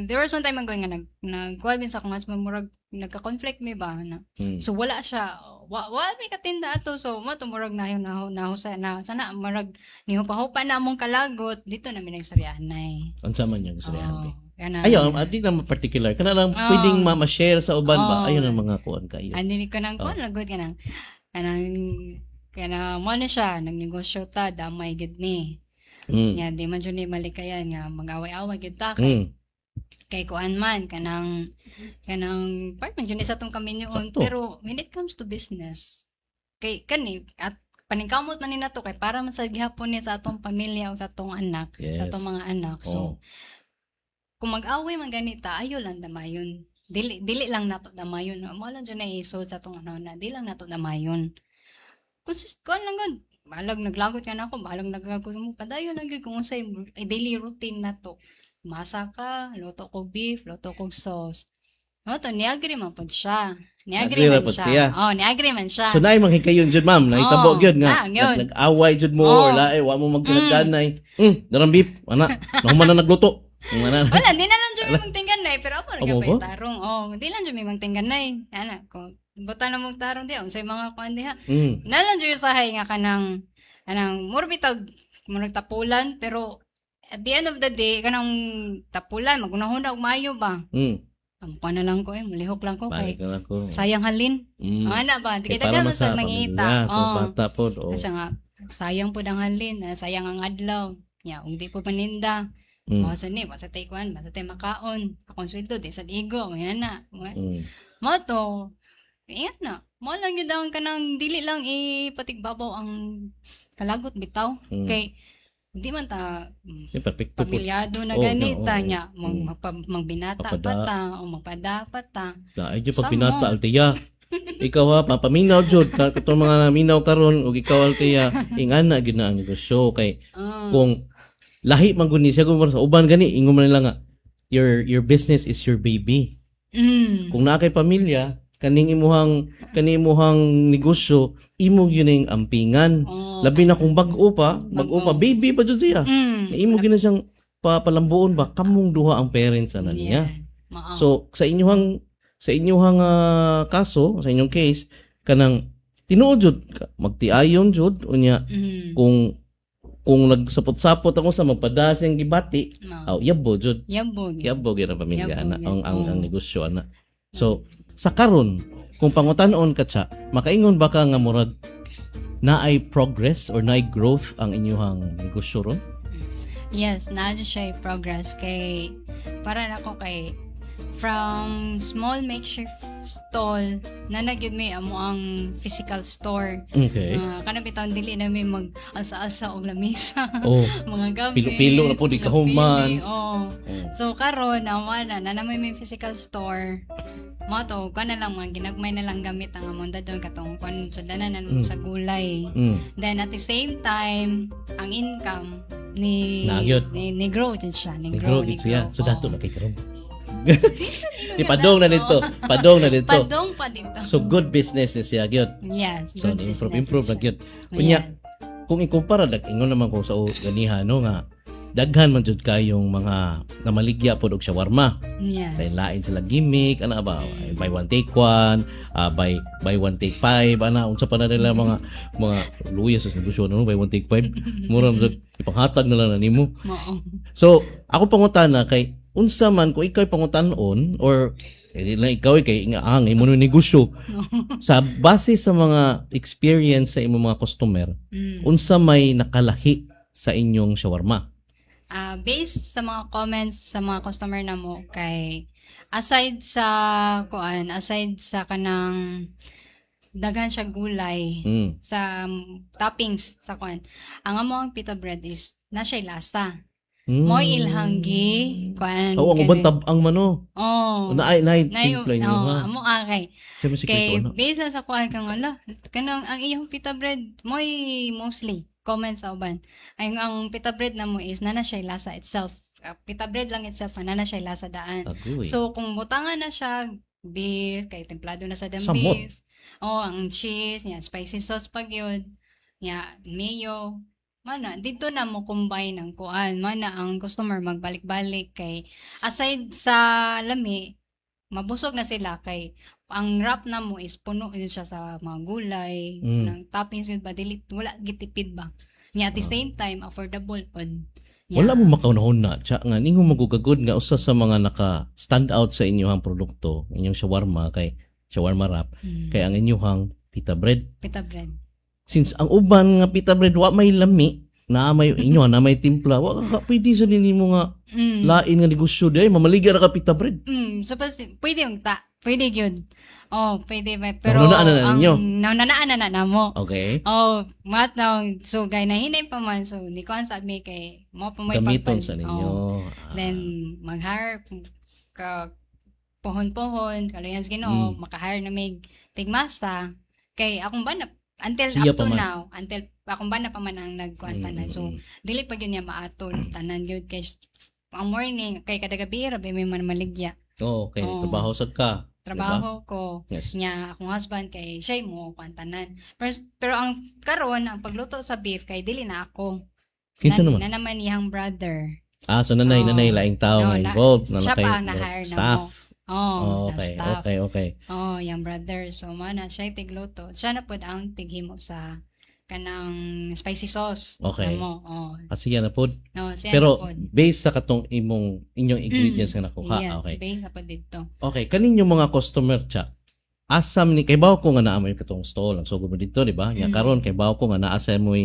[SPEAKER 3] there was one time man going nga nagkuwabin sa akong husband murag nagka-conflict mi ba na. So wala siya wa may katinda ato so mo murag naho sa na sana murag nihupa-hupa na among kalagot dito na mi nagsaryanay.
[SPEAKER 2] unsa man yung istoryahan
[SPEAKER 3] Kana.
[SPEAKER 2] ayaw di na particular kana lang pwedeng ma-share sa uban ba ayun ang mga kuan kayo
[SPEAKER 3] Andini ko nang kuan lagot kanang mo na siya nagnegosyo ta damay gid ni. Nga di man jud ni malikayan nga mag-away-away gid ta kay kuan man kanang part man jud ni sa tong kami noon
[SPEAKER 2] Sakto.
[SPEAKER 3] pero when it comes to business kay kani at paningkamot man ni nato kay para man sa gihapon ni sa atong pamilya o sa atong anak sa atong mga anak so kung mag-away man ganita ayo lang damayon dili lang nato damayon mo lang jud na isod sa atong na dili lang nato damayon kuan lang gud balag naglagot ka na ako balag naglagot mo padayon lang gyud kung unsay daily routine nato masa ka luto ko beef luto ko sauce to ni-agree man pod siya ni-agree man siya ni-agree man siya
[SPEAKER 2] so naay manghikayon jud ma'am nahitabo gyud nga
[SPEAKER 3] gyud.
[SPEAKER 2] nag-away jud mo or lae wa mo magpinagdanay darang beef ana nahuman na nagluto
[SPEAKER 3] wala di na lang jud may magtingganay pero ako ra kay tarong di lang jud may magtingganay ana ko buta na mong tarong di unsay mga kuan diha na lang jud usahay nga kanang mura bitag murag tapulan pero at the end of the day kanang tapulan magunahon og maayo ba Ampa na lang ko malihok lang ko kay sayang halin ana ba di kita man sa mangita
[SPEAKER 2] sa bata pod
[SPEAKER 3] kasi nga sayang pod ang halin sayang ang adlaw nya ug di po paninda mo sa ni sa take one basta tay makaon akong sweldo di sa ligo yan na mo to na mo lang gyud ang kanang dili lang ipatigbabaw ang kalagot bitaw kay di man ta pamilyado na ganita nya magbinata pa ta o magpadapat ta
[SPEAKER 2] ay jud pag binata altiya ikaw ha papaminaw jud katong mga minaw karon ug ikaw altiya ingana gyud na ang negosyo kay kung lahi man gud ni siya kung sa uban gani ingon man nila nga your business is your baby kung naa kay pamilya kaning imuhang negosyo imo gyud ning ampingan labi na kung bag-o pa baby pa jud siya imo gyud na siyang papalambuon ba kamong duha ang parents ana niya so sa inyong kaso sa inyong case kanang tinuod jud magtiayon jud unya kung nagsapot-sapot ako sa magpadaseng gibati yabo jud yabo gyud ang pamilya ana ang negosyo ana so sa karon kung pangutan-on ka siya makaingon ba ka nga murag naay progress or naay growth ang inyong negosyo ron?
[SPEAKER 3] Yes, naa siya progress kay para na ko kay from small makeshift stall na nagyud may amo ang physical store.
[SPEAKER 2] Okay.
[SPEAKER 3] Kana bitaw dili na may mag-alsa-alsa og lamesa. Mga gabi.
[SPEAKER 2] Pilo-pilo na po di kahuman.
[SPEAKER 3] So karon na may physical store. Mo to kana lang mga ginagmay na lang gamit ang among dadon katong kon sudanan sa gulay. Then at the same time ang income ni grow din siya, ni grow.
[SPEAKER 2] So dato na kay karon. Padong na dito. Padong pa dito. So good business ni siya gyud.
[SPEAKER 3] Yes,
[SPEAKER 2] so
[SPEAKER 3] good business.
[SPEAKER 2] improve na gyud. Kunya kung ikumpara ingon naman ko sa ganiha no nga daghan man jud kayong mga namaligya pod og shawarma.
[SPEAKER 3] Yes.
[SPEAKER 2] Kay lain sila gimmick ana ba buy one take one, buy one take five ana unsa pa na nila mga luya sa negosyo no buy one take five. Mura jud ipanghatag na lang nimo.
[SPEAKER 3] Mao.
[SPEAKER 2] So ako pangutana kay unsa man kung ikaw pangutan-on or lang ikaw kay ang imo no negosyo sa base sa mga experience sa imong mga customer unsa may nakalahi sa inyong shawarma?
[SPEAKER 3] Based sa mga comments sa mga customer na mo kay aside sa kanang daghan siya gulay sa toppings sa kuan ang among pita bread is na siya lasa. Moy ilhanggi kuan.
[SPEAKER 2] So ang uban tabang mano.
[SPEAKER 3] Oh.
[SPEAKER 2] Naay timpla niyo ha.
[SPEAKER 3] Amo kay.
[SPEAKER 2] Siyempre si
[SPEAKER 3] Kay
[SPEAKER 2] Kito na.
[SPEAKER 3] based sa kuan kang ala kanang ang iyong pita bread moy mostly comments sa uban. Ay ang pita bread na mo is nana siya lasa itself. Pita bread lang itself nana siya lasa daan.
[SPEAKER 2] Agoy.
[SPEAKER 3] So kung butangan na siya beef kay templado na sa
[SPEAKER 2] Samot.
[SPEAKER 3] beef. Oh, ang cheese, nya spicy sauce pag yun. Nya mayo. Mana dito na mo combine ang kuan. Mana ang customer magbalik-balik kay aside sa lami mabusog na sila kay ang wrap na mo is puno din siya sa mga gulay, ng toppings yun ba dili wala gitipid ba. Nya at the same time affordable pod.
[SPEAKER 2] Wala mo makaunahon na siya nga ningo magugagod nga usa sa mga naka stand out sa inyong produkto, inyong shawarma kay shawarma wrap kay ang inyong pita bread.
[SPEAKER 3] Pita bread.
[SPEAKER 2] Since ang uban nga pita bread wa may lami, na may inyo na may timpla, wa ka pwede sa nimo nga lain nga negosyo di ay mamaliga ra ka pita bread.
[SPEAKER 3] Pwede yung pwede yun. Oh, pwede ba? Pero
[SPEAKER 2] nanaan na ninyo?
[SPEAKER 3] Nanaan na mo.
[SPEAKER 2] Okay.
[SPEAKER 3] Oh, so gay nahinay pa man so ni ko sabi kay mo pa may
[SPEAKER 2] Gamiton sa ninyo.
[SPEAKER 3] Oh. Then mag-hire ka pohon-pohon kaluyas Ginoo maka-hire na may tigmasa kay akong banap until
[SPEAKER 2] Siya
[SPEAKER 3] up to
[SPEAKER 2] pa man.
[SPEAKER 3] now until akong banap pa man ang nagkuan tanan. So dili pa gyud niya maatol tanan gyud kay ang morning kay kada gabi ra may man maligya.
[SPEAKER 2] Oh, okay.
[SPEAKER 3] Oh.
[SPEAKER 2] Trabaho sad ka.
[SPEAKER 3] Trabaho ko
[SPEAKER 2] Yes.
[SPEAKER 3] niya akong husband kay siya mo kwantanan. Pero ang karon ang pagluto sa beef kay dili na ako.
[SPEAKER 2] Kinsa naman?
[SPEAKER 3] Na naman iyang brother.
[SPEAKER 2] So nanay laing tao
[SPEAKER 3] No,
[SPEAKER 2] nga involved na
[SPEAKER 3] siya
[SPEAKER 2] kay
[SPEAKER 3] pa na-hire na
[SPEAKER 2] staff.
[SPEAKER 3] mo. Oh,
[SPEAKER 2] okay,
[SPEAKER 3] na staff.
[SPEAKER 2] okay.
[SPEAKER 3] Oh, yung brother. So, mana, siya tigluto. Siya na po ang tighimo sa kanang spicy sauce.
[SPEAKER 2] Okay.
[SPEAKER 3] Mo. Oh.
[SPEAKER 2] Kasi yan na po.
[SPEAKER 3] No, siya
[SPEAKER 2] Pero
[SPEAKER 3] na po.
[SPEAKER 2] based sa inyong ingredients nga nakuha.
[SPEAKER 3] Yes,
[SPEAKER 2] Okay.
[SPEAKER 3] based na po dito.
[SPEAKER 2] Okay, kaninyo mga customer cha. Asam ni kay bawo ko nga naa mo katong stall. Ang sugod mo dito, di ba? Nya karon kay bawo ko nga naa sa mo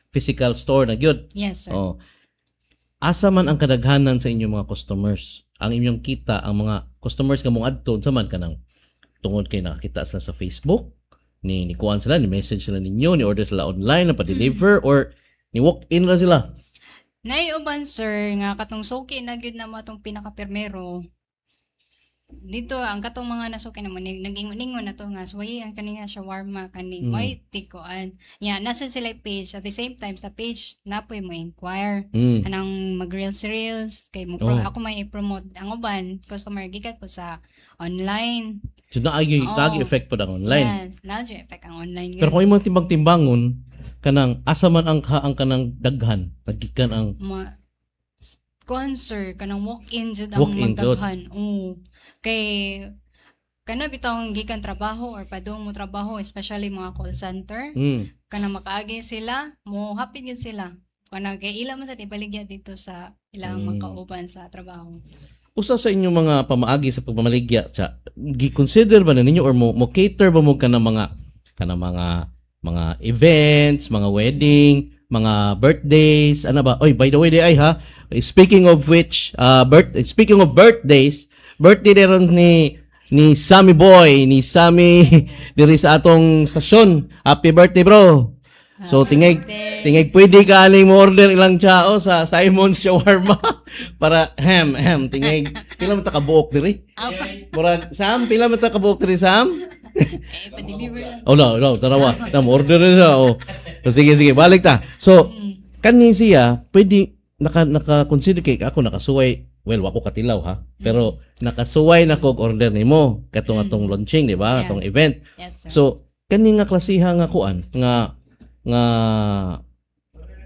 [SPEAKER 2] physical store na gyud.
[SPEAKER 3] Yes, sir.
[SPEAKER 2] Oh. Asa man ang kadaghanan sa inyong mga customers? Ang inyong kita, ang mga customers nga mong adto sa man kanang tungod kay nakakita sila sa Facebook, ni kuan sila, ni message sila ninyo, ni order sila online na pa-deliver or ni walk in ra sila.
[SPEAKER 3] Naiuban, sir, nga katong suki na gyud na mo atong pinaka-permero. Dito ang katong mga nasuki naman nag-ingon na to nga suway ang kanina shawarma kaning may tikuan. Nasa sila page at the same time sa page napoy mo inquire anang mag-reels kay mo ako may i-promote ang uban customer gikan ko sa online.
[SPEAKER 2] So naagi effect po ang online.
[SPEAKER 3] Yes, naagi effect ang online.
[SPEAKER 2] Pero kung imong timbang-timbangon kanang asa man ang kanang daghan nagikan ang
[SPEAKER 3] concert kanang walk-in jud ang magdaghan. Kay kana bitawng gikan trabaho or padung mo trabaho especially mga call center. Kanang makaagi sila, mo happy gyud sila. Kana kay ila man sa ibaligya dito sa ilang makauban sa trabaho.
[SPEAKER 2] Usa sa inyong mga pamaagi sa pagmamaligya sa gi-consider ba na ninyo or mo cater ba mo kanang mga events, mga wedding, mga birthdays, ano ba? Oy, by the way, ay ha. Speaking of which, speaking of birthdays, birthday ron ni Sammy Boy, ni Sammy diri sa atong stasyon. Happy birthday, bro. So tingay pwede ka aning mo order ilang chao sa Simon's Shawarma para ham tingay pila man ta kabuok diri. Murag Sam, pila man ta kabuok diri Sam?
[SPEAKER 3] Pa-deliver lang.
[SPEAKER 2] No, tarawa. Order na siya. Sige, balik ta. So, kani siya, pwede, naka-consider kay ako, nakasuway, well, wako katilaw ha, pero nakasuway na kog order nimo katong atong launching, di ba?
[SPEAKER 3] Yes.
[SPEAKER 2] Atong event.
[SPEAKER 3] Yes, sir.
[SPEAKER 2] So, kani nga klasiha nga kuan, nga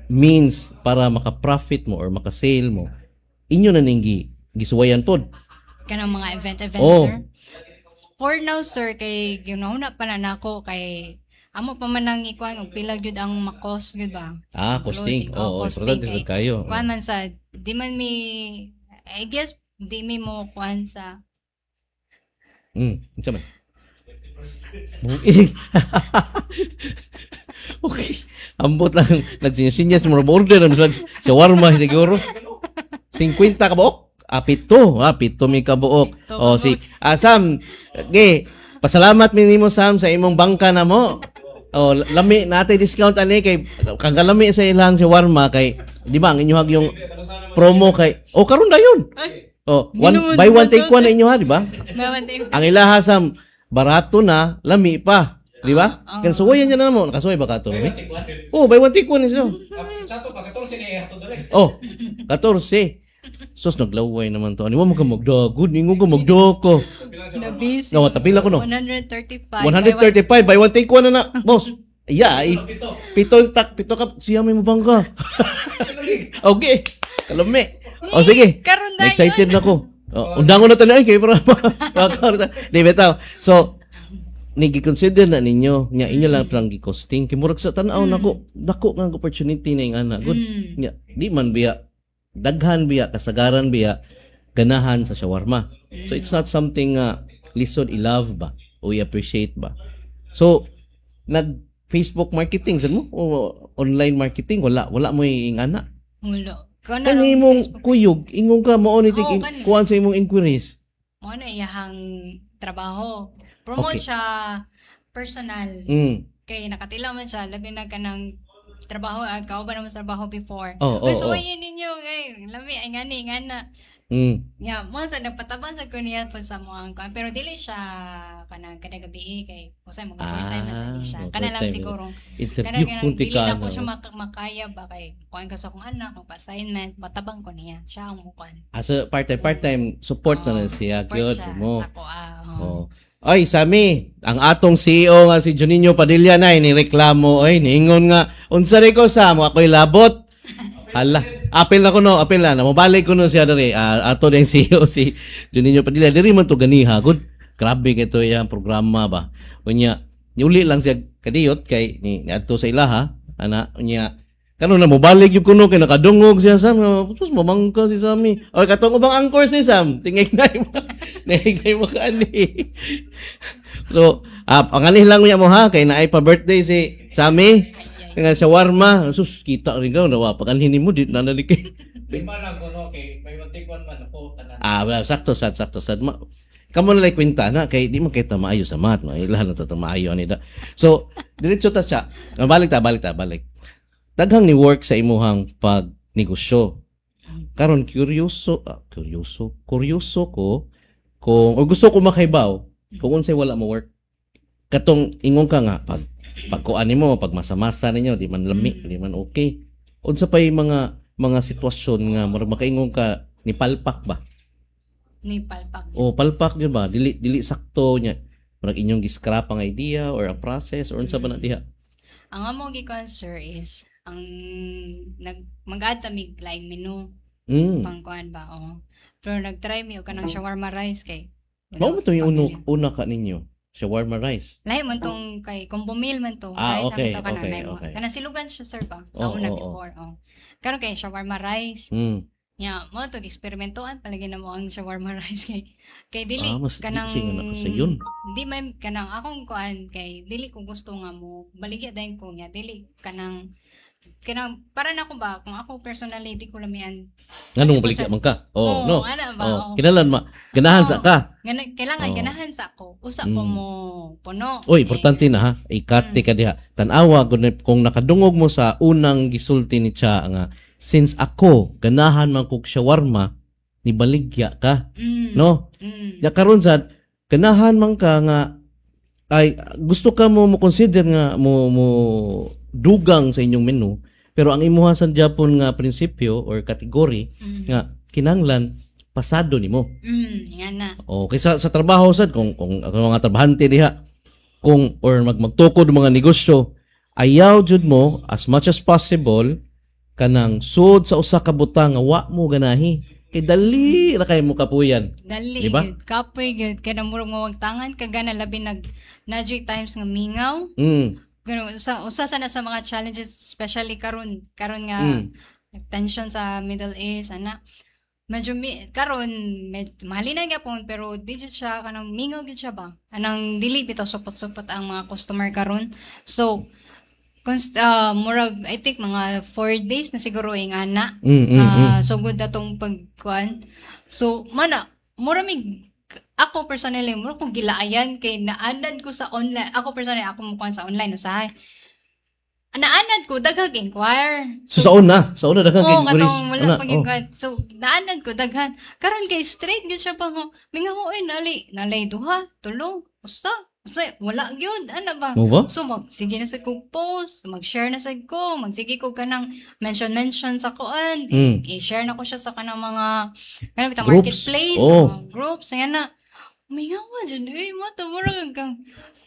[SPEAKER 2] means para maka-profit mo or maka-sale mo, inyo na ning gisuwayan pod.
[SPEAKER 3] Kanang mga event,
[SPEAKER 2] Oh.
[SPEAKER 3] sir. For now, sir, kay ginahuna pa na nako kay amo pa man nang ikuan og pila gyud ang makos gyud ba?
[SPEAKER 2] Costing.
[SPEAKER 3] Clothing,
[SPEAKER 2] Oo,
[SPEAKER 3] costing
[SPEAKER 2] importante
[SPEAKER 3] kay
[SPEAKER 2] sa kayo.
[SPEAKER 3] kuan man sa di man mi I guess di mi mo kuan sa
[SPEAKER 2] Unsa man? Buig. Okay. Ambot lang. Nagsinyas mo order ng shawarma siguro. 50 ka buok? Pito. Pito mi ka buok.
[SPEAKER 3] Pito
[SPEAKER 2] Oh,
[SPEAKER 3] ka
[SPEAKER 2] si Sam. Okay. Pasalamat mi nimo Sam sa imong bangka na mo. Oh, lami natay discount ani kay kang kalami sa ilang shawarma kay di ba ang inyohag yung promo kay karon dayon. Oh, buy one take one na inyo ha, di ba? Ang ilaha Sam barato na, lami pa. Di ba? Kaya suwayan niya na mo. Nakasuway ba ka ito? Buy one take one niya.
[SPEAKER 4] Sato pa 14 na hato dere.
[SPEAKER 2] 14. Sus, naglaway naman to. Ano mo ka magdagod? Ningo ka magdako.
[SPEAKER 3] Nabis.
[SPEAKER 2] No, tapila ko no.
[SPEAKER 3] 135.
[SPEAKER 2] 135. Buy one take one na na. Boss. Pito ka. Siya may mabangga. Okay. Kalami. Sige.
[SPEAKER 3] Karon dayon.
[SPEAKER 2] Excited na ko. Undangon na tayo kay para di bitaw. So nigi-consider na ninyo nya inyo lang lang gi-costing kimurag sa tan-aw nako dako nga opportunity na yung ana good nya di man biya daghan biya kasagaran biya ganahan sa shawarma. So it's not something lisod i-love ba o i-appreciate ba. So nag Facebook marketing sad mo o online marketing wala mo ingana.
[SPEAKER 3] Wala.
[SPEAKER 2] Kani imong kuyog, ingon ka mo ni
[SPEAKER 3] Oo,
[SPEAKER 2] kuan sa imong inquiries.
[SPEAKER 3] Mo na iyahang trabaho. Promote
[SPEAKER 2] Okay.
[SPEAKER 3] siya personal. Kay nakatila man siya labi na kanang trabaho kauban naman sa trabaho before. So ayin ninyo kay lami ay ngani ngana. Yeah, mo sa nagpatabang sa ko niya po sa mga kuan pero dili siya kanang kada gabi kay usay mo first time na sa di siya. Kana lang siguro.
[SPEAKER 2] Interview kung
[SPEAKER 3] dili
[SPEAKER 2] tika
[SPEAKER 3] na ko siya
[SPEAKER 2] na.
[SPEAKER 3] makaya ba kay kuan ka sa akong anak kung assignment matabang ko niya. Siya ang mo kuan.
[SPEAKER 2] As a part-time support na lang siya.
[SPEAKER 3] Support
[SPEAKER 2] Good
[SPEAKER 3] siya.
[SPEAKER 2] mo.
[SPEAKER 3] Ako
[SPEAKER 2] Ay, Sami, ang atong CEO nga si Juninho Padilla na nireklamo ay niingon nga unsa ri ko Sam ako'y labot. Hala, apel na ko no, apel na. Mabalik ko no siya diri. Ato ding CEO si Juninho Padilla. Diri man to ganiha good. Grabe kito yang programa ba. Unya, niuli lang siya kadiyot kay ni adto sa ilaha ana unya karon na mobalik yung kuno kay nakadungog siya Sam. Sus mamangka si Sami. Oy katong ubang angkor si Sam. Tingay na Nahignay mo ka ani. So, panganih lang niya mo ha kay naay pa birthday si Sami. Nga shawarma, sus kita rin ka nawa paganhin mo di nanalikay.
[SPEAKER 4] Di man lang kuno kay may matikwan man ako tanan.
[SPEAKER 2] Well, sakto sad. Kamo na like kwenta na kay di man kita maayo sa mat, no. Ilahan na to maayo ani da. So, diretso ta siya. Balik. Daghang ni work sa imuhang pagnegosyo. Karon kuryoso ko kung o gusto ko makaibaw kung unsay wala mo work. Katong ingon ka nga pagkuan nimo pag masa-masa ninyo di man lami, di man okay. Unsa pa yung mga sitwasyon nga murag makaingon ka ni palpak ba?
[SPEAKER 3] Ni palpak.
[SPEAKER 2] Palpak gyud ba? Dili sakto nya. Murag inyong giscrap ang idea or ang process or unsa ba na diha?
[SPEAKER 3] Ang among gi-con sir is ang mag-add mig laing menu pangkuan ba pero nag-try mi og kanang shawarma rice kay
[SPEAKER 2] Mao mo to yung una ka ninyo, shawarma rice.
[SPEAKER 3] lahi man tong kay combo meal man to rice
[SPEAKER 2] Okay.
[SPEAKER 3] kanang silugan siya sir ba sa una before karon kay shawarma rice mo to eksperimentoan palagi na mo ang shawarma rice kay dili
[SPEAKER 2] Mas
[SPEAKER 3] kanang
[SPEAKER 2] easy nga na kasi yun.
[SPEAKER 3] di may kanang akong kuan kay dili ko gusto nga mo baligya dayon ko nya dili kanang para na ko ba kung ako personally di ko lamian
[SPEAKER 2] Nganong baligya man ka? No.
[SPEAKER 3] ana ba
[SPEAKER 2] Kinalan ganahan sa ka.
[SPEAKER 3] Kailangan ganahan sa ako usa ko mo puno
[SPEAKER 2] Importante na ha. Ikati ka diha. Tanawa kung nakadungog mo sa unang gisulti ni Cha nga since ako ganahan man kog shawarma ni baligya ka. No? Ya karon sad ganahan man ka nga ay gusto ka mo consider nga mo dugang sa inyong menu pero ang imuha sa Japon nga prinsipyo or kategory nga kinanglan pasado nimo.
[SPEAKER 3] Yan na.
[SPEAKER 2] Kaysa sa trabaho sad kung mga trabahante diha kung or magtukod mga negosyo ayaw jud mo as much as possible kanang sud sa usa ka butang nga wa mo ganahi. Kay dali ra kay mo kapuyan.
[SPEAKER 3] Dali,
[SPEAKER 2] Diba?
[SPEAKER 3] yun. Kapoy, yun. Kaya murag mawagtangan, kagana labi nag times nga mingaw. Ganun, usa sana sa mga challenges, especially karon nga, tension sa Middle East, ana. Medyo, karon mahalina gyapon pero di jud siya, kanang mingaw gid siya ba? Anang dili bitaw supot-supot ang mga customer karon. So, murag, I think, mga 4 days na siguro yung ana. So, good na tong pagkuhan. So, ako personally, mura kong gilaayan kay naanad ko sa online. Ako personally, ako mukuhan sa online, usahay. Naanad ko, daghang inquire.
[SPEAKER 2] So sa una daghang
[SPEAKER 3] Oo,
[SPEAKER 2] inquiries.
[SPEAKER 3] katong wala pag inquire. So, naanad ko, daghan. Karon kay straight, gid siya pa nga. Minga ko, nalay duha, tulo, usa. Wala gyud ano ba?
[SPEAKER 2] Mo ba?
[SPEAKER 3] So sige na sa kong post, mag-share na sa ko, magsige ko kanang mention sa kuan, i-share na ko siya sa kanang mga kanang bitang
[SPEAKER 2] Groups.
[SPEAKER 3] marketplace, mga groups, ayan na. Mingawa dyan, mo to, murag kang,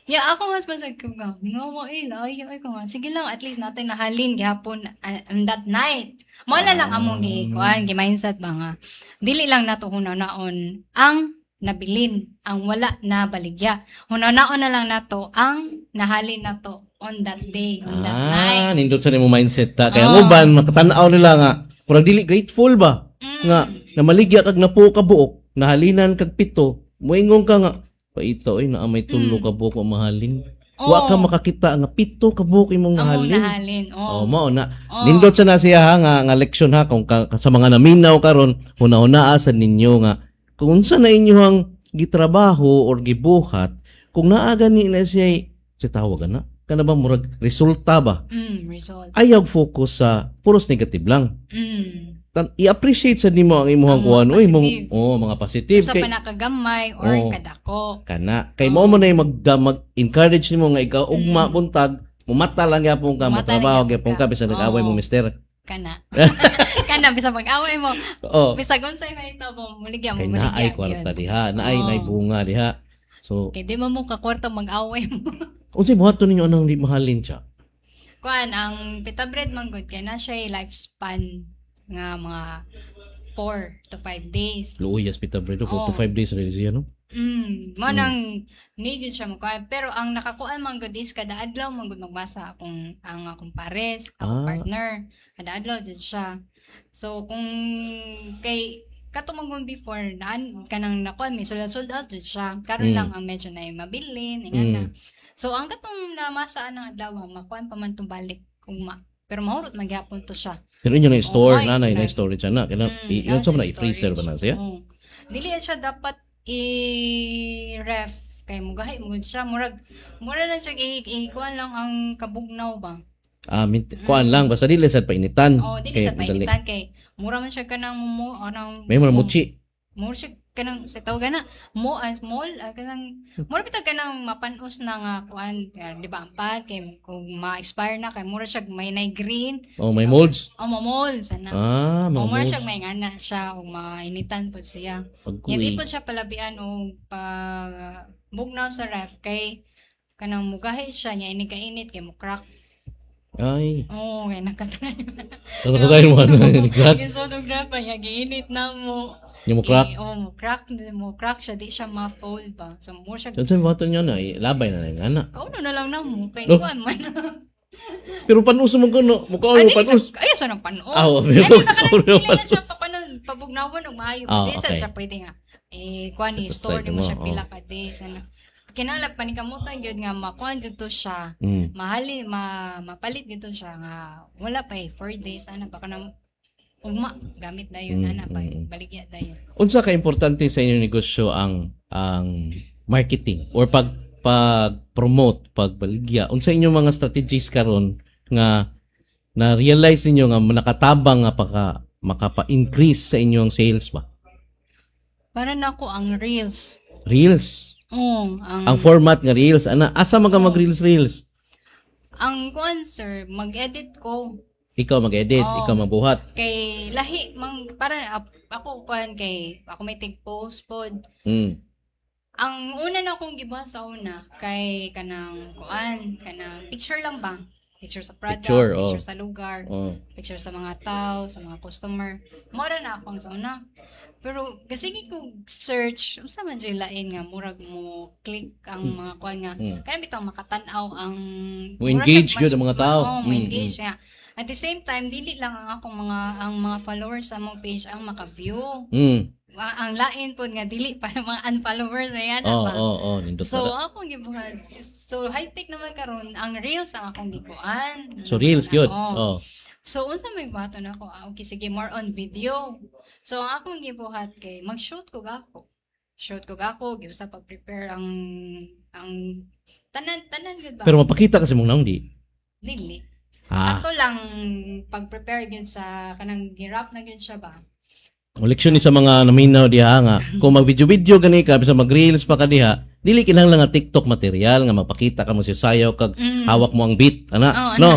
[SPEAKER 3] ako mas basag ko ka, mingawa, layo, ko nga, sige lang, at least natin nahalin, gihapon, on that night. Mala lang among kuan, mindset ba nga, dili lang nato hunaw-naon, ang nabilin, ang wala na baligya. Hunaw-naon na lang nato, ang nahalin nato on that day, on that night.
[SPEAKER 2] Nindot sa nimo mindset ta. Kaya uban makatan-aw nila nga, murag dili grateful ba? Nga namaligya kag napuo ka buok, nahalinan kag pito, moingon ka nga, paito ay naa may tulo ka buok ang mahalin. Wa ka makakita nga pito ka buok imong nahalin.
[SPEAKER 3] Nahalin.
[SPEAKER 2] Mao na. Nindot sa na siya ha, nga leksyon ha kung sa mga naminaw karon, hunahuna sa ninyo nga kung unsa na inyong gitrabaho or gibuhat, kung naaga ni na siya tawag na, kana ba murag resulta ba?
[SPEAKER 3] Result.
[SPEAKER 2] Ayaw focus sa puros negative lang. I-appreciate sa nimo ang imong kuan, mga positive
[SPEAKER 3] Sa panakagamay or kadako.
[SPEAKER 2] Kana kay mo na mag-encourage nimo nga ikaw ugma buntag, mumata lang gyapon ka, matrabaho gyapon ka bisan nag-away mo mister.
[SPEAKER 3] Kana bisa mag-away mo. Bisa unsay mahita mo muligya mo.
[SPEAKER 2] Kay naay kwarta diha, naay bunga diha. So,
[SPEAKER 3] kay di mo ka kwarta mag-away mo.
[SPEAKER 2] unsay buhaton ninyo anang di mahalin siya?
[SPEAKER 3] Kuan ang pita bread man good kay na siya lifespan nga mga 4 to 5 days.
[SPEAKER 2] Luuyas pita bread 4 to 5 days rin siya no?
[SPEAKER 3] Mo nang needed siya mo pero ang nakakuan man good is kada adlaw man good magbasa akong pares, akong partner, kada adlaw jud siya. So kung kay katumanggon before naan kanang nakuan may sold out jud siya. Karon lang ang medyo na mabilin ingana. So ang katong namasa ng adlaw makuan pa man balik ugma. Pero mahurot magyapon to siya.
[SPEAKER 2] Pero inyo na store nanay na storage na kailan iyon sa na i-freezer ba na siya?
[SPEAKER 3] Dili siya dapat i-ref kay mugahi mo siya mura lang siya ikuan lang ang kabugnaw ba.
[SPEAKER 2] Kuan lang basta dili sad painitan.
[SPEAKER 3] Dili sad painitan kay mura man siya kanang
[SPEAKER 2] may mga muchi.
[SPEAKER 3] Mura siya kanang sa tawag na small kanang mura bitag kanang mapanos na nga kuan di ba ampat kay kung ma-expire na kay mura siya may green.
[SPEAKER 2] May molds.
[SPEAKER 3] Molds ana. Mura siya may ngana siya ug mainitan pud siya. Hindi po siya palabian og bugnaw sa ref kay kanang mugahi siya nya ini kainit kay mo crack.
[SPEAKER 2] Ay.
[SPEAKER 3] Kay nakatry.
[SPEAKER 2] Nakatry mo ni crack.
[SPEAKER 3] Yung photograph niya giinit na mo.
[SPEAKER 2] Yung mo crack.
[SPEAKER 3] Mo crack siya di siya ma-fold ba. So mo siya.
[SPEAKER 2] Sa water niya na labay na lang ana.
[SPEAKER 3] Kauno na lang na mo kay kuan man.
[SPEAKER 2] Pero panus mo kuno, mukha mo panus.
[SPEAKER 3] Ayaw sa nang panuo.
[SPEAKER 2] Pero
[SPEAKER 3] dili na siya pabugnawan og maayo. Di siya pwede nga. Kuan ni store mo siya pila ka days ana. Kinala panikamutan gyud nga makuan jud to siya. Mahali mapalit gyud to siya nga wala pa 4 days ana baka na ugma gamit dayon ana pa baligya dayon.
[SPEAKER 2] Unsa ka importante sa inyong negosyo ang marketing or pag-promote, pagbaligya? Unsa inyong mga strategies karon nga na-realize ninyo nga nakatabang nga makapa-increase sa inyong sales ba?
[SPEAKER 3] Para nako ang reels.
[SPEAKER 2] Reels? Ang format nga reels ana asa man ka mag-reels?
[SPEAKER 3] Ang kuan sir, mag-edit ko.
[SPEAKER 2] Ikaw mag-edit, ikaw magbuhat.
[SPEAKER 3] Kay lahi para ako kuan kay ako may tig-post pod. Ang una na akong gibasa una kay kanang kuan, kanang picture lang ba? Picture sa product,
[SPEAKER 2] Picture,
[SPEAKER 3] picture
[SPEAKER 2] oh.
[SPEAKER 3] sa lugar,
[SPEAKER 2] Oh.
[SPEAKER 3] picture sa mga tao, sa mga customer. Mura na akong sa una. Pero kasi ko search, unsa man dyan lain nga murag mo click ang mga kuan nga. Kana bitaw makatan-aw ang
[SPEAKER 2] Mo
[SPEAKER 3] mura
[SPEAKER 2] engage
[SPEAKER 3] siya
[SPEAKER 2] gyud ang mga tao.
[SPEAKER 3] Oo, mo engage nga. At the same time, dili lang ang akong mga followers sa mong page ang maka-view. Ang lain po nga dili para mga unfollowers na yan.
[SPEAKER 2] Nindot
[SPEAKER 3] So
[SPEAKER 2] na.
[SPEAKER 3] akong gibuhat. So high-tech naman karon ang reels ang akong gikuan.
[SPEAKER 2] So reels gyud.
[SPEAKER 3] Oo.
[SPEAKER 2] Oh.
[SPEAKER 3] So unsa may bato na ako? Okay, sige, more on video. So ang akong gibuhat kay mag-shoot ko gako. Shoot ko gako, gyud sa pag-prepare ang tanan gyud ba?
[SPEAKER 2] Pero mapakita kasi mong naong di.
[SPEAKER 3] Dili.
[SPEAKER 2] Ah,
[SPEAKER 3] Ato lang pag-prepare gyud sa kanang girap na gyud siya ba?
[SPEAKER 2] leksyon ni sa mga naminaw diha nga. Kung mag-video-video gani ka bisa mag-reels pa ka diha, dili kinahanglan nga TikTok material nga mapakita ka mo sa sayaw kag hawak mo ang beat, ana.
[SPEAKER 3] Oo,
[SPEAKER 2] No.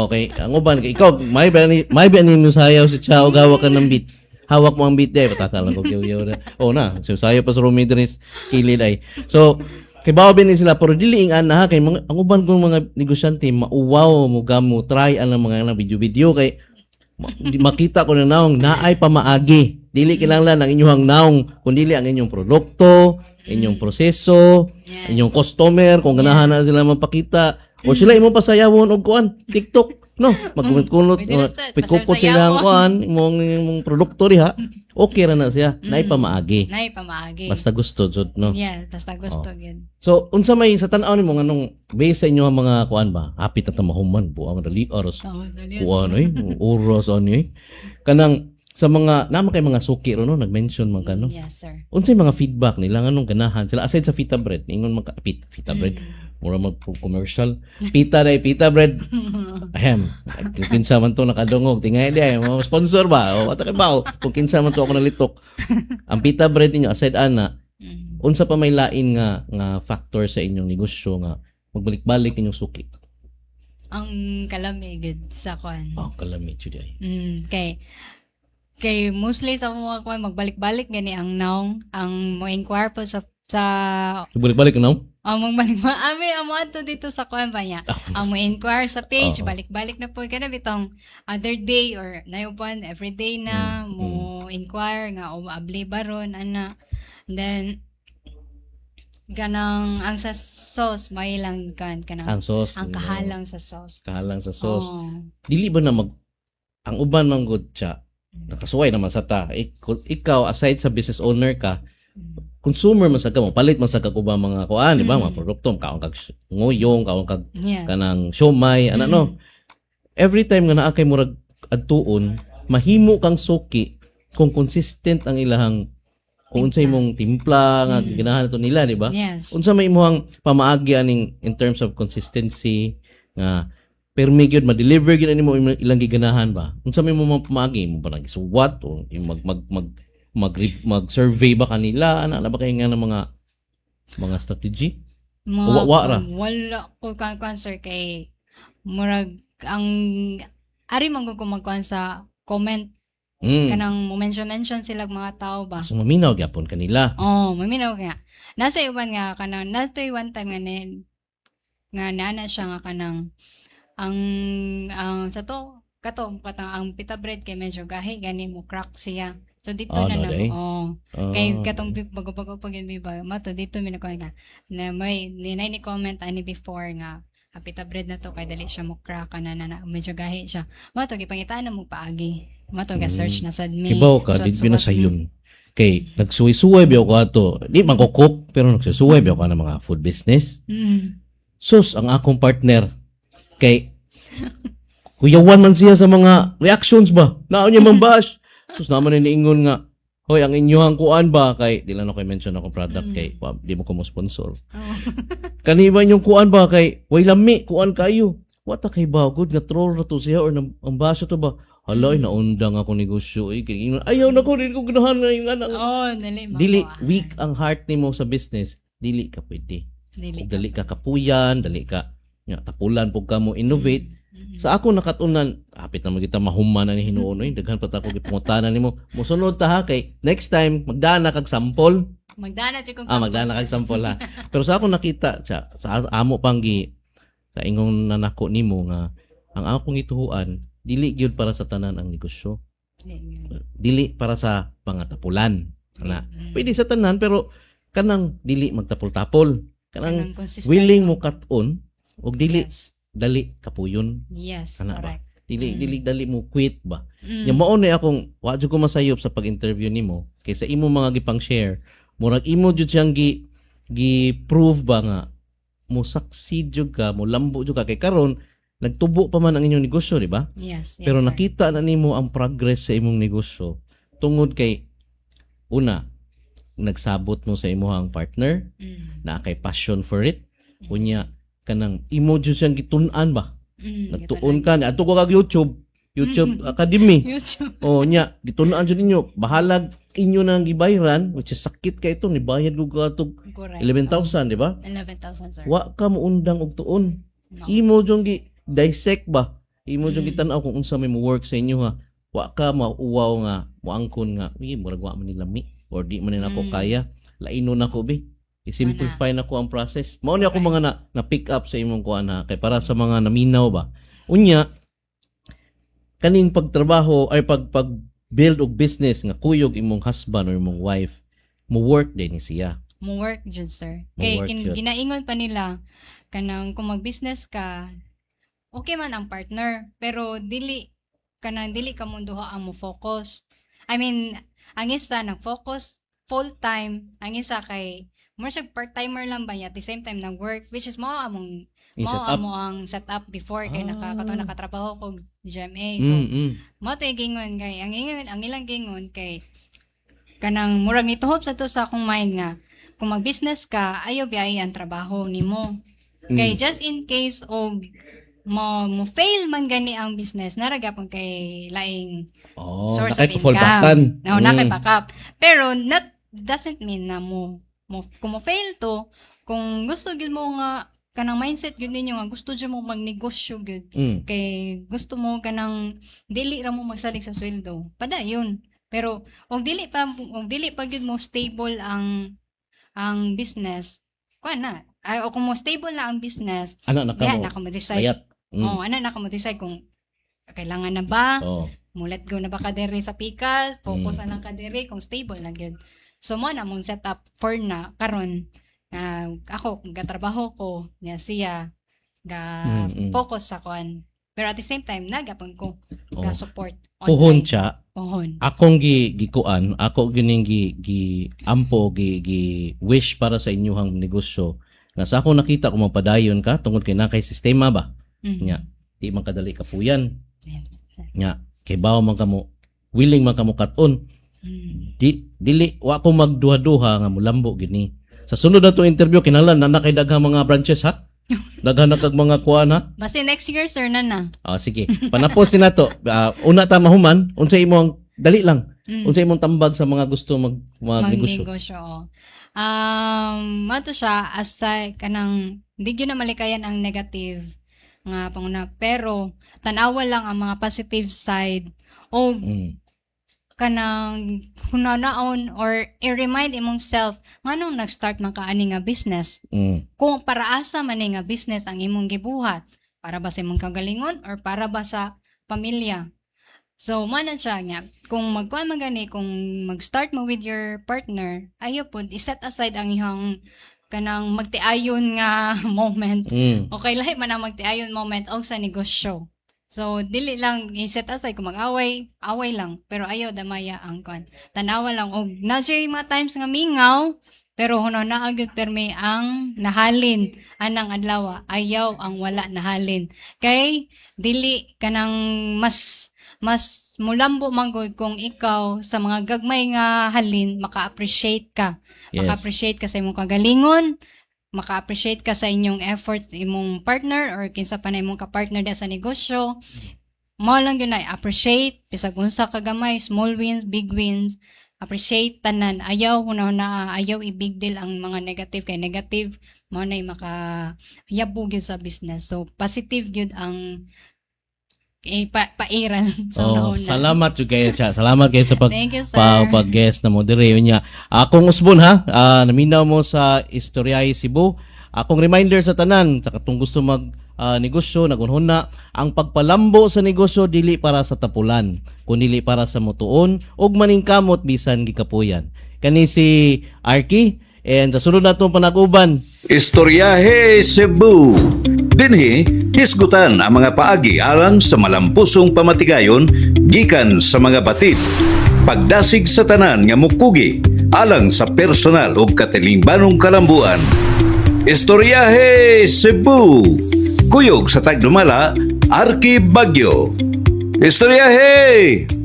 [SPEAKER 2] Okay, ang uban kay ikaw may ba ni mo sayaw si Chao gawak ka ng beat. Hawak mo ang beat day patakala ko yaw na. Oh na, so sayaw pa sa Romidres kilid ay. So kay bawo ni sila pero dili ing ana ha kay mga, ang uban kong mga negosyante mauwaw mo gamo try ang mga video-video kay makita ko na naong naay pamaagi. Dili kinahanglan ang inyong naong kundi ang inyong produkto, inyong proseso,
[SPEAKER 3] Yes.
[SPEAKER 2] inyong customer kung ganahan na sila mapakita o sila imong pasayawon og kuan TikTok no magkunot
[SPEAKER 3] Pwede na sa-
[SPEAKER 2] pikupot
[SPEAKER 3] pasayawon.
[SPEAKER 2] sila ang kuan imong produkto diha okay ra na siya naay pamaagi
[SPEAKER 3] Nay pamaagi.
[SPEAKER 2] basta gusto jud no.
[SPEAKER 3] Yeah, basta gusto gyud.
[SPEAKER 2] So unsa may sa tan-aw nimo nganong base sa inyo ang mga kuan ba hapit na tamahuman buang dali oras
[SPEAKER 3] Oo, dali.
[SPEAKER 2] kuan oras ani kanang sa mga naman kay mga suki ro no nag-mention man kano
[SPEAKER 3] Yes, sir.
[SPEAKER 2] unsay mga feedback nila nganong ganahan sila aside sa Fita bread ingon man ka Fita bread mura mag commercial pita bread ahem kung kinsa man to nakadungog tingay di ay mga sponsor ba o ata kay bao kung kinsa man to ako nalitok ang Pita bread ninyo aside ana unsa pa may lain nga factor sa inyong negosyo nga magbalik-balik inyong suki
[SPEAKER 3] Ang kalami gud sa kwan.
[SPEAKER 2] oh kalamit jud ay
[SPEAKER 3] Kay mostly sa mga kwan magbalik-balik gani ang naong ang mo inquire po sa
[SPEAKER 2] balik-balik no
[SPEAKER 3] ang magbalik ang mo adto dito sa kwan ba niya. Ang mo inquire sa page balik-balik na po kana bitong other day or nayupan every day na mo inquire nga o abli baron ana. Then ganang ang sa sauce may lang kanang
[SPEAKER 2] ang sauce
[SPEAKER 3] ang kahalang sa sauce.
[SPEAKER 2] kahalang sa sauce
[SPEAKER 3] Oo.
[SPEAKER 2] dili ba na ang uban man gud siya nakasuway naman sa ta ikaw aside sa business owner ka consumer man sa ka mo palit man sa kag ubang mga kuan di ba mga produkto kaon kag ngoyong kaon kag
[SPEAKER 3] Yeah.
[SPEAKER 2] kanang siomay ana no every time nga naa kay murag adtuon mahimo kang suki kung consistent ang ilahang kung unsay mong timpla nga ginahan to nila di ba
[SPEAKER 3] Yes.
[SPEAKER 2] unsa may imong pamaagi aning in terms of consistency nga permi gyud ma-deliver gyud nimo ilang giganahan ba unsa may imong pamaagi mo ba nagisuwat o yung mag-survey ba kanila ana na ba kay nga ng mga strategy wa ra.
[SPEAKER 3] Wala ko kan sir kay murag ang ari man ko magkuan sa comment kanang mo mention sila mga tao ba.
[SPEAKER 2] so maminaw gyapon kanila
[SPEAKER 3] Oh, maminaw nga. Nasa iwan nga kanang natoy one time nga nana siya nga kanang ang sa to katong ang pita bread kay medyo gahi gani mo crack siya. So dito
[SPEAKER 2] Oh,
[SPEAKER 3] na
[SPEAKER 2] no, day.
[SPEAKER 3] kay katong bago pag yun ba mato dito mi nakuha nga na may ni comment ani before nga pita bread na to kay dali siya mo crack na medyo gahi siya. Mato gipangitaan na mo paagi. Mato ga search na sad mi.
[SPEAKER 2] kibaw ka di
[SPEAKER 3] suwat-suwat mi.
[SPEAKER 2] sayon kay nagsuway-suway biyo ko ato di man ko cook pero nagsusuway biyo ka ng mga food business sus ang akong partner kay kuyawan man siya sa mga reactions ba naon niya man bash sus naman niingon nga hoy ang inyohang kuan ba kay di lang ako mention akong product kay di mo ko mo sponsor kaniban yung kuan ba kay way lami kuan kayo wata kay ba good nga troll ra to siya or ang baso to ba halay naundang ako negosyo kay ingon ayaw na ko din ko ganahan na yung anak
[SPEAKER 3] Oh, dali mo.
[SPEAKER 2] dili weak ang heart nimo sa business dili ka pwede
[SPEAKER 3] Dili.
[SPEAKER 2] ug dali ka kapuyan dali ka nga tapulan pug ka mo innovate sa ako nakatunan hapit na magita mahuman na ni hinuon daghan pa ta ko gipangutanan nimo mosunod ta ha kay next time magdana kag sample
[SPEAKER 3] Magdana si kung
[SPEAKER 2] magdana kag sample ha pero sa ako nakita sa amo panggi sa ingong nanako nimo nga ang akong ituhuan dili gyud para sa tanan ang negosyo. Dili para sa pangatapulan. Ana. Pwede sa tanan pero kanang dili magtapol-tapol. Kanang
[SPEAKER 3] consistent.
[SPEAKER 2] willing mo cut-on ug dili
[SPEAKER 3] Yes.
[SPEAKER 2] dali kapuyon.
[SPEAKER 3] Yes,
[SPEAKER 2] Ana ba?
[SPEAKER 3] correct.
[SPEAKER 2] Dili dali mo quit ba.
[SPEAKER 3] Mm.
[SPEAKER 2] Yung mao ni akong wa jud ko masayop sa pag-interview nimo kaysa imo mga gipang share. Murag imo jud siyang gi-prove ba nga mo succeed jud ka, mo lambo jud ka kay karon nagtubo pa man ang inyong negosyo, di ba?
[SPEAKER 3] Yes, yes,
[SPEAKER 2] Pero
[SPEAKER 3] sir.
[SPEAKER 2] nakita na nimo ang progress sa imong negosyo tungod kay una nagsabot mo sa imong partner na kay passion for it. Unya kanang imo jud siyang gitun-an ba? Nagtuon ka adto ko kag YouTube Academy.
[SPEAKER 3] YouTube.
[SPEAKER 2] O nya gitun-an jud ninyo bahalag inyo nang gibayran which is sakit kay ito ni bayad ko katog
[SPEAKER 3] Correct.
[SPEAKER 2] 11,000, di ba?
[SPEAKER 3] 11,000, sir.
[SPEAKER 2] Wa ka mo undang og tuon.
[SPEAKER 3] No.
[SPEAKER 2] Imo jung gi dissect ba? Imo jung gitan-aw kung unsa may mo work sa inyo ha. Wa ka mauwaw nga moangkon nga, murag wa man nila mi or di man nila ako kaya. Laino na ko bi. I-simplify na ko ang process. Mao ni ako mga na pick up sa imong kuan ha kay para sa mga naminaw ba. Unya kaning pagtrabaho ay pag build og business nga kuyog imong husband or imong wife mo work din ni siya.
[SPEAKER 3] Mo work jud, sir.
[SPEAKER 2] Mo
[SPEAKER 3] Kay
[SPEAKER 2] work jud.
[SPEAKER 3] ginaingon pa nila kanang kung mag-business ka, okay man ang partner, pero dili ka mo duha ang mo focus. I mean, ang isa nag-focus full time, ang isa kay more siya part-timer lang ba niya at the same time nag-work, which is mao among
[SPEAKER 2] I-set up.
[SPEAKER 3] mo ang setup before kay
[SPEAKER 2] Ah.
[SPEAKER 3] nakatrabaho ko GMA. So, mo to gingon kay ang ilang gingon kay kanang murag nituhop sa to sa akong mind nga kung mag-business ka ayo biay ang trabaho nimo. Kay just in case og mo fail man gani ang business naragapon kay laing
[SPEAKER 2] Oh,
[SPEAKER 3] source
[SPEAKER 2] nakay
[SPEAKER 3] of
[SPEAKER 2] fallbackan.
[SPEAKER 3] income. No, nakay backup. Pero doesn't mean na kung mo fail to, kung gusto gyud mo nga kanang mindset gyud ninyo nga gusto gyud mo magnegosyo gyud kay gusto mo kanang dili ra mo magsalig sa sweldo. Padayon. Pero og dili pa gyud mo stable ang business. Kuan na. Ay, o kung mo stable na ang business,
[SPEAKER 2] Ana na
[SPEAKER 3] diha
[SPEAKER 2] ka
[SPEAKER 3] na ka
[SPEAKER 2] mo.
[SPEAKER 3] mo decide.
[SPEAKER 2] Bayat.
[SPEAKER 3] Oh, ana na ka mo decide kung kailangan na ba,
[SPEAKER 2] Oh.
[SPEAKER 3] mulet go na ba ka dere sa pikal, focus anang ka dere kung stable na gyud. So mo na mong setup for na karon ako gatrabaho ko niya siya ga focus sa kuan. Pero at the same time nagapon ko ga support
[SPEAKER 2] Puhon siya.
[SPEAKER 3] Puhon.
[SPEAKER 2] Akong gikuan, ako gining gi ampo gi wish para sa inyong negosyo. Nga sa ako nakita kung mapadayon ka tungod kay nakay sistema ba. Nya, di man kadali kapuyan. Nya, kay bawo man kamo willing man kamo cut-on. Dili wa ko magduha-duha nga mulambo gini. Sa sunod na to interview kinahanglan na kay daghang mga branches ha. Daghan na kag mga kuan ha.
[SPEAKER 3] Basta next year sir na.
[SPEAKER 2] Ah sige. Panapos ni nato. Una ta mahuman unsa imong dali lang. Unsa imong tambag sa mga gusto magnegosyo.
[SPEAKER 3] Magnegosyo. Mato siya aside kanang di gyud na malikayan ang negative nga panguna pero tanawa lang ang mga positive side o kanang hunanaon or i-remind imong self nganong nag-start man ka ani nga business. Kung para asa man ni nga business ang imong gibuhat, para ba sa imong kagalingon or para ba sa pamilya. So mana siya nga kung magkuan man gani kung mag-start mo with your partner, ayo pud i-set aside ang iyang kanang magtiayon nga moment. Okay lahi man ang magtiayon moment og sa negosyo. So, dili lang i-set aside kung mag-away, away lang. Pero ayaw damaya ang kuan. Tanawa lang. O, na siya yung mga times nga mingaw, pero huno na agad permi ang nahalin. Anang adlaw, ayaw ang wala nahalin. Kay, dili kanang mas mulambo manggod kung ikaw sa mga gagmay nga halin, maka-appreciate ka.
[SPEAKER 2] Yes.
[SPEAKER 3] Maka-appreciate ka sa imong kagalingon, maka-appreciate ka sa inyong efforts imong partner or kinsa pa na imong ka-partner da sa negosyo. Mo lang yun ay appreciate bisag unsa ka gamay, small wins, big wins. Appreciate tanan. Ayaw huna ayaw i-big deal ang mga negative kay negative mo na makayabog yun sa business. So positive yun ang pairal sa una.
[SPEAKER 2] Salamat jud kayo siya. Salamat kayo sa
[SPEAKER 3] Thank you, sir.
[SPEAKER 2] pag-guest na moderator niya. Akong usbon ha, naminaw mo sa Istoryahe Cebu. Akong reminder sa tanan, sa katong gusto negosyo nagunhuna ang pagpalambo sa negosyo dili para sa tapulan kundi para sa mutuon ug maningkamot bisan gikapuyan. Kani si Arky and sa sunod natong panag-uban.
[SPEAKER 1] Istoryahe Cebu. Dinhi hisgutan ang mga paagi alang sa malampusong pamatigayon gikan sa mga batid. Pagdasig sa tanan nga mukugi alang sa personal ug katilingbanong kalambuan. Istoryahe Cebu. Kuyog sa tagdumala, Arky Bagyo. Istoryahe!